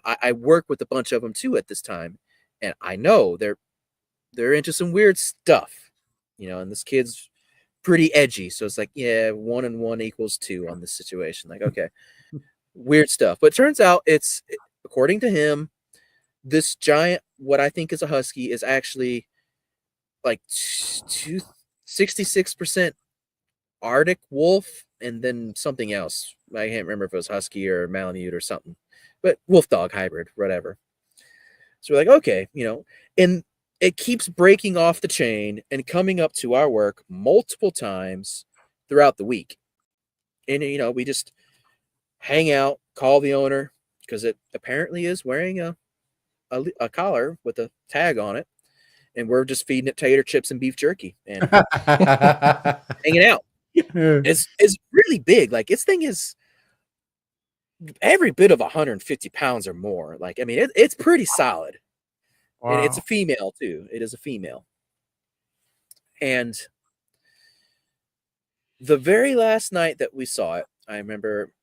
I work with a bunch of them too at this time, and I know they're into some weird stuff, and this kid's pretty edgy. So it's like, yeah, 1 and 1 equals 2 on this situation. Like, okay, weird stuff. But it turns out it's, according to him, this giant, what I think is a husky, is actually like 66% Arctic wolf and then something else. I can't remember if it was husky or Malamute or something, but wolf dog hybrid, whatever. So we're like, okay, and it keeps breaking off the chain and coming up to our work multiple times throughout the week. And, we just hang out, call the owner, because it apparently is wearing a collar with a tag on it. And we're just feeding it tater chips and beef jerky and hanging out. It's really big. Like, this thing is every bit of 150 pounds or more. Like, I mean, it's pretty solid. Wow. And it's a female too. It is a female. And the very last night that we saw it, I remember,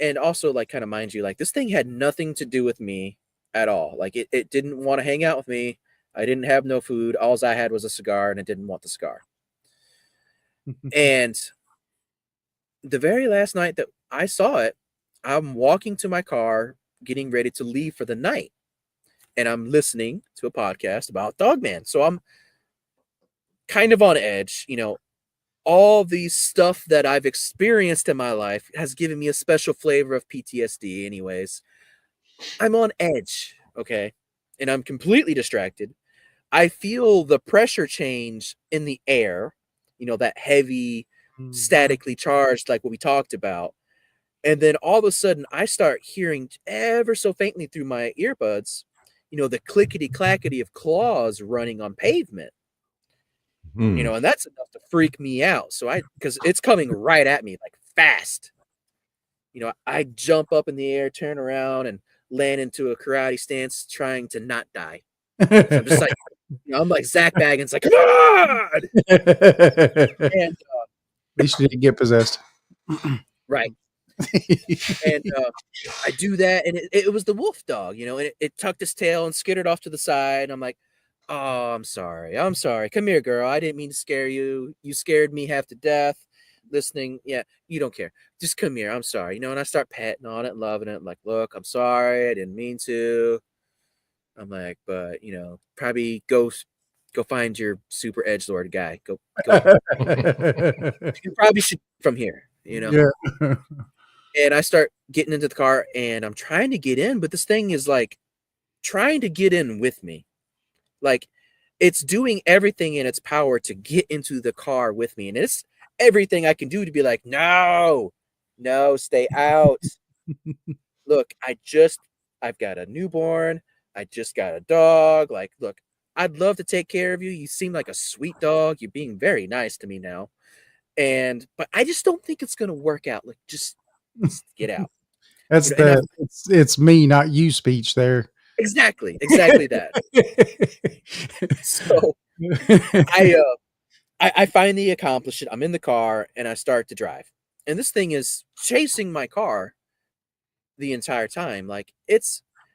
and also, like, kind of mind you, like, this thing had nothing to do with me at all. Like, it didn't want to hang out with me. I didn't have no food. All I had was a cigar, and it didn't want the cigar. And the very last night that I saw it, I'm walking to my car, getting ready to leave for the night. And I'm listening to a podcast about Dogman. So I'm kind of on edge. All these stuff that I've experienced in my life has given me a special flavor of PTSD anyways. I'm on edge, okay? And I'm completely distracted. I feel the pressure change in the air, that heavy, statically charged, like what we talked about. And then all of a sudden, I start hearing ever so faintly through my earbuds, the clickety-clackety of claws running on pavement. And that's enough to freak me out. So because it's coming right at me, like, fast. I jump up in the air, turn around, and land into a karate stance, trying to not die. So I'm just like, I'm like Zach Baggins, like, come on! And at least you didn't get possessed. Right. And I do that, and it was the wolf dog, you know, and it tucked its tail and skittered off to the side. And I'm like, oh, I'm sorry. I'm sorry. Come here, girl. I didn't mean to scare you. You scared me half to death listening. Yeah, you don't care. Just come here. I'm sorry. You know, and I start petting on it and loving it. I'm like, look, I'm sorry. I didn't mean to. I'm like, but, you know, probably go find your super edgelord guy. Go. You probably should from here, you know? Yeah. And I start getting into the car and I'm trying to get in, but this thing is like trying to get in with me. Like it's doing everything in its power to get into the car with me. And it's everything I can do to be like, no, stay out. Look, I've got a newborn. I just got a dog. Like, look, I'd love to take care of you. You seem like a sweet dog. You're being very nice to me now. But I just don't think it's going to work out. Like, just get out. That's You know, it's me, not you speech there. exactly that. So I finally accomplish it. I'm in the car and I start to drive. And this thing is chasing my car the entire time. Like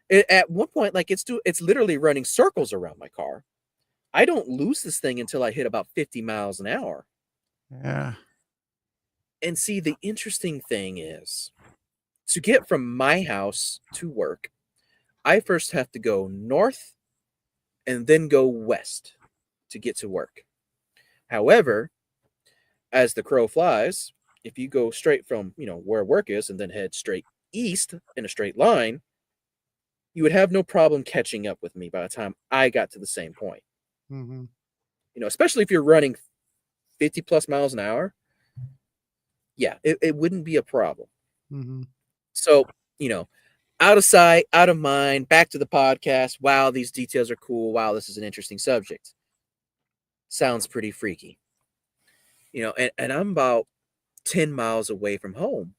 at one point, like it's literally running circles around my car. I don't lose this thing until I hit about 50 miles an hour. Yeah. And see, the interesting thing is to get from my house to work, I first have to go north and then go west to get to work. However, as the crow flies, if you go straight from, you know, where work is and then head straight east in a straight line, you would have no problem catching up with me by the time I got to the same point. Mm-hmm. You know, especially if you're running 50 plus miles an hour. Yeah, it wouldn't be a problem. Mm-hmm. So, you know, out of sight, out of mind, back to the podcast. Wow, these details are cool. Wow, this is an interesting subject. Sounds pretty freaky. You know, and I'm about 10 miles away from home.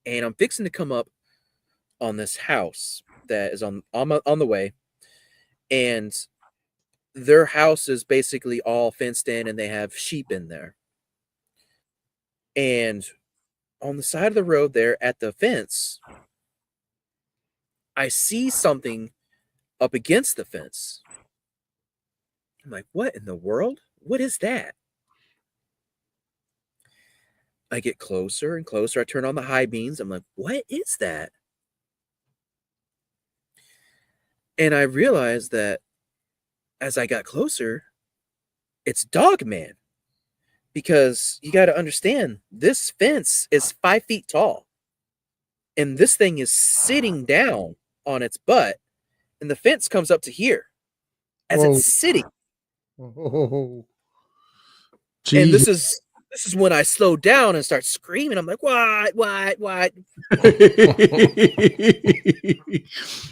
And I'm fixing to come up on this house that is on the way. And their house is basically all fenced in and they have sheep in there. And on the side of the road there at the fence, I see something up against the fence. I'm like, what in the world? What is that? I get closer and closer. I turn on the high beams. I'm like, what is that? And I realized that as I got closer, it's Dogman. Because you got to understand, this fence is 5 feet tall. And this thing is sitting down on its butt. And the fence comes up to here as Whoa. it's sitting. Oh, And geez. this is when I slow down and start screaming. I'm like, what? Your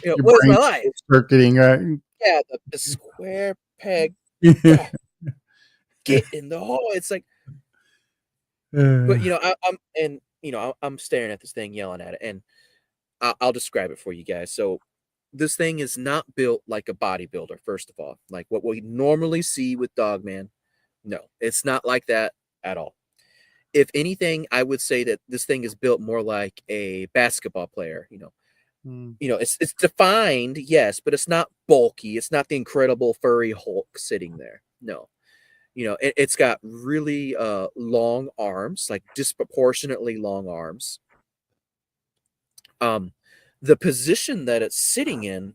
You know, what is my brain's life? circuiting, right? Yeah, the square peg. Get in the hole. It's like, but you know, I'm staring at this thing, yelling at it, and I'll describe it for you guys. So this thing is not built like a bodybuilder. First of all, like what we normally see with Dogman. No, it's not like that at all. If anything, I would say that this thing is built more like a basketball player. You know, it's defined, yes, but it's not bulky. It's not the Incredible Furry Hulk sitting there. No. You know, it's got really long arms, like disproportionately long arms. The position that it's sitting in,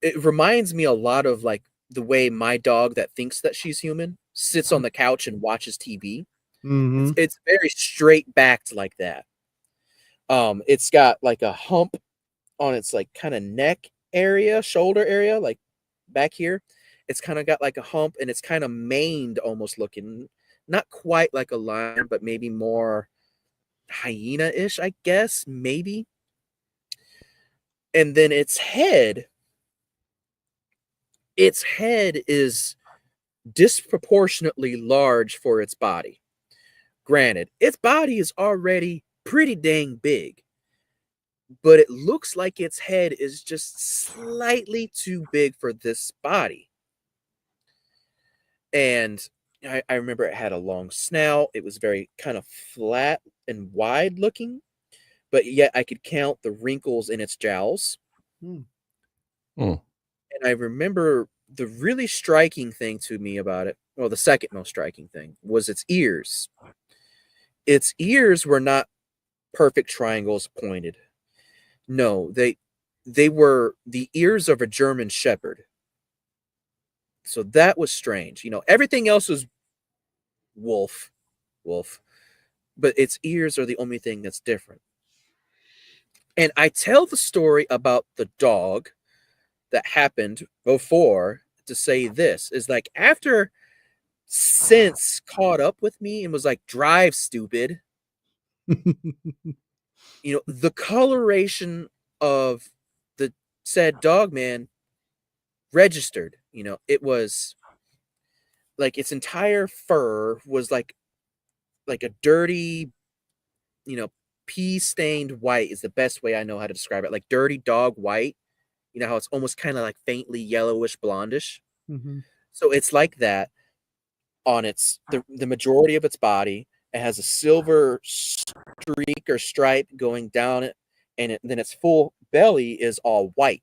it reminds me a lot of like the way my dog that thinks that she's human sits on the couch and watches TV. Mm-hmm. It's very straight backed like that. It's got like a hump on its like kind of neck area, shoulder area, like back here. It's kind of got like a hump and it's kind of maned almost looking, not quite like a lion, but maybe more hyena-ish, I guess, maybe. And then its head is disproportionately large for its body. Granted, its body is already pretty dang big, but it looks like its head is just slightly too big for this body. And I remember it had a long snout. It was very kind of flat and wide looking, but yet I could count the wrinkles in its jowls. Hmm. And I remember the really striking thing to me about it, well, the second most striking thing, was its ears. Its ears were not perfect triangles pointed. No, they were the ears of a German shepherd. So that was strange. Everything else was wolf, but its ears are the only thing that's different. And I tell the story about the dog that happened before to say this is like after sense caught up with me and was like, drive, stupid. The coloration of the said dog man registered. It was like its entire fur was like a dirty, pea stained white is the best way I know how to describe it. Like dirty dog white. You know how it's almost kind of like faintly yellowish blondish. Mm-hmm. So it's like that on the majority of its body. It has a silver streak or stripe going down it, and then its full belly is all white.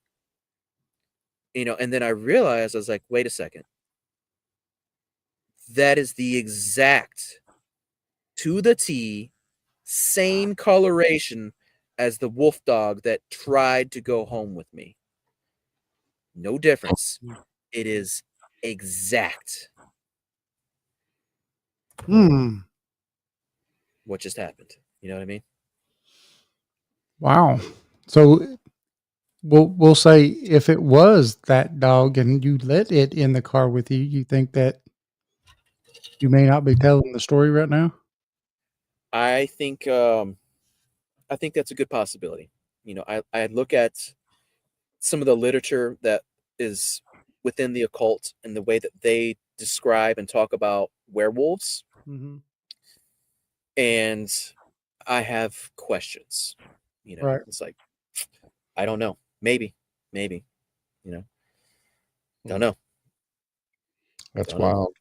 And then I realized, I was like, wait a second. That is the exact, to the T, same coloration as the wolf dog that tried to go home with me. No difference. It is exact. What just happened? You know what I mean? Wow. So we'll say if it was that dog and you let it in the car with you, you think that you may not be telling the story right now? I think that's a good possibility. I look at some of the literature that is within the occult and the way that they describe and talk about werewolves. Mm-hmm. And I have questions. Right. It's like, I don't know. Maybe, don't know. That's Don't know. wild.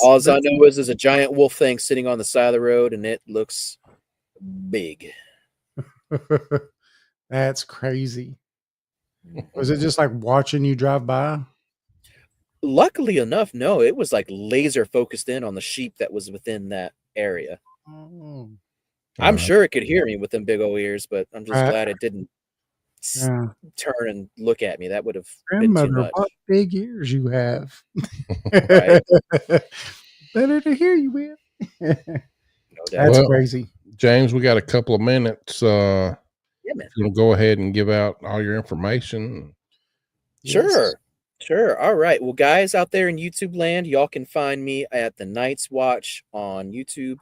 All I know is there's a giant wolf thing sitting on the side of the road, and it looks big. That's crazy. Was it just like watching you drive by? Luckily enough, no, it was like laser focused in on the sheep that was within that area. Oh. I'm sure it could hear me with them big old ears, but I'm just Right. glad it didn't turn and look at me. That would have been too Grandmother, much. what big ears you have. Right. Better to hear you with. No doubt. That's crazy. James, we got a couple of minutes. Yeah, man. If you'll go ahead and give out all your information. Sure. All right. Well, guys out there in YouTube land, y'all can find me at the Night's Watch on YouTube.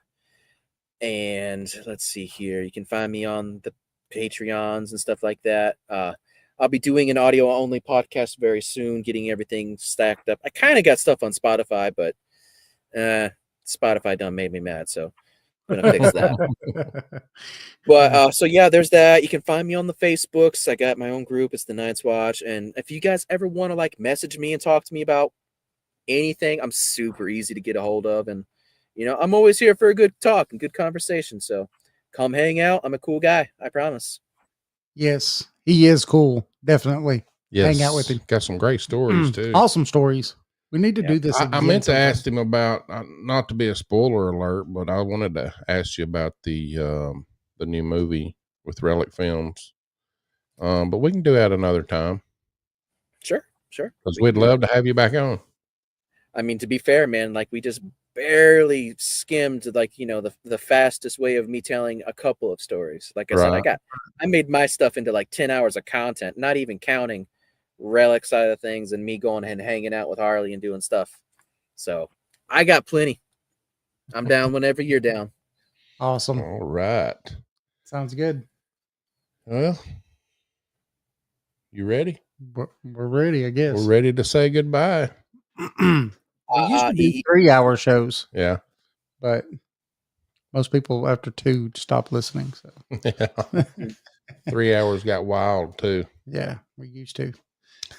And let's see here. You can find me on the Patreons and stuff like that. I'll be doing an audio only podcast very soon, getting everything stacked up. I kind of got stuff on Spotify, but Spotify done made me mad, so I'm gonna fix that. But so yeah, there's that. You can find me on the Facebooks. I got my own group. It's the Night's Watch. And if you guys ever want to like message me and talk to me about anything, I'm super easy to get a hold of. And I'm always here for a good talk and good conversation. So come hang out. I'm a cool guy. I promise. Yes, he is cool. Definitely. Yes. Hang out with him. Got some great stories too. Awesome stories. We need to do this again. I meant to ask him about, not to be a spoiler alert, but I wanted to ask you about the new movie with Relic Films. But we can do that another time. Sure. Because we'd love to have you back on. I mean, to be fair, man, like we just barely skimmed like, the fastest way of me telling a couple of stories. Like I said, I made my stuff into like 10 hours of content, not even counting Relic side of things and me going and hanging out with Harley and doing stuff. So I got plenty. I'm down whenever you're down. Awesome. All right. Sounds good. Well, you ready? We're ready, I guess. We're ready to say goodbye. We used to do 3-hour shows. Yeah. But most people after 2 stop listening. So 3 hours got wild too. Yeah, we used to.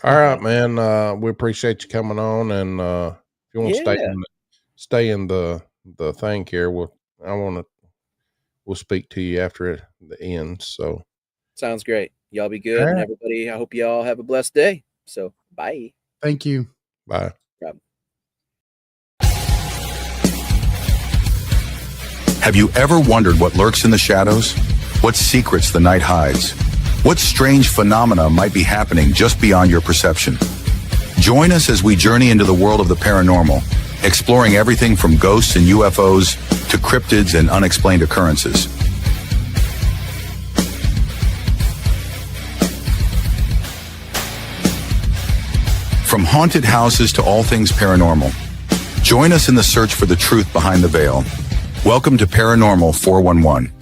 All right, man. We appreciate you coming on, and if you want to stay in the thing here, I want to we'll speak to you after the end. So Sounds great. Y'all be good. All And right. everybody, I hope y'all have a blessed day. So bye. Thank you. bye. Problem. Have you ever wondered what lurks in the shadows? What secrets the night hides? What strange phenomena might be happening just beyond your perception? Join us as we journey into the world of the paranormal, exploring everything from ghosts and UFOs to cryptids and unexplained occurrences. From haunted houses to all things paranormal, join us in the search for the truth behind the veil. Welcome to Paranormal 411.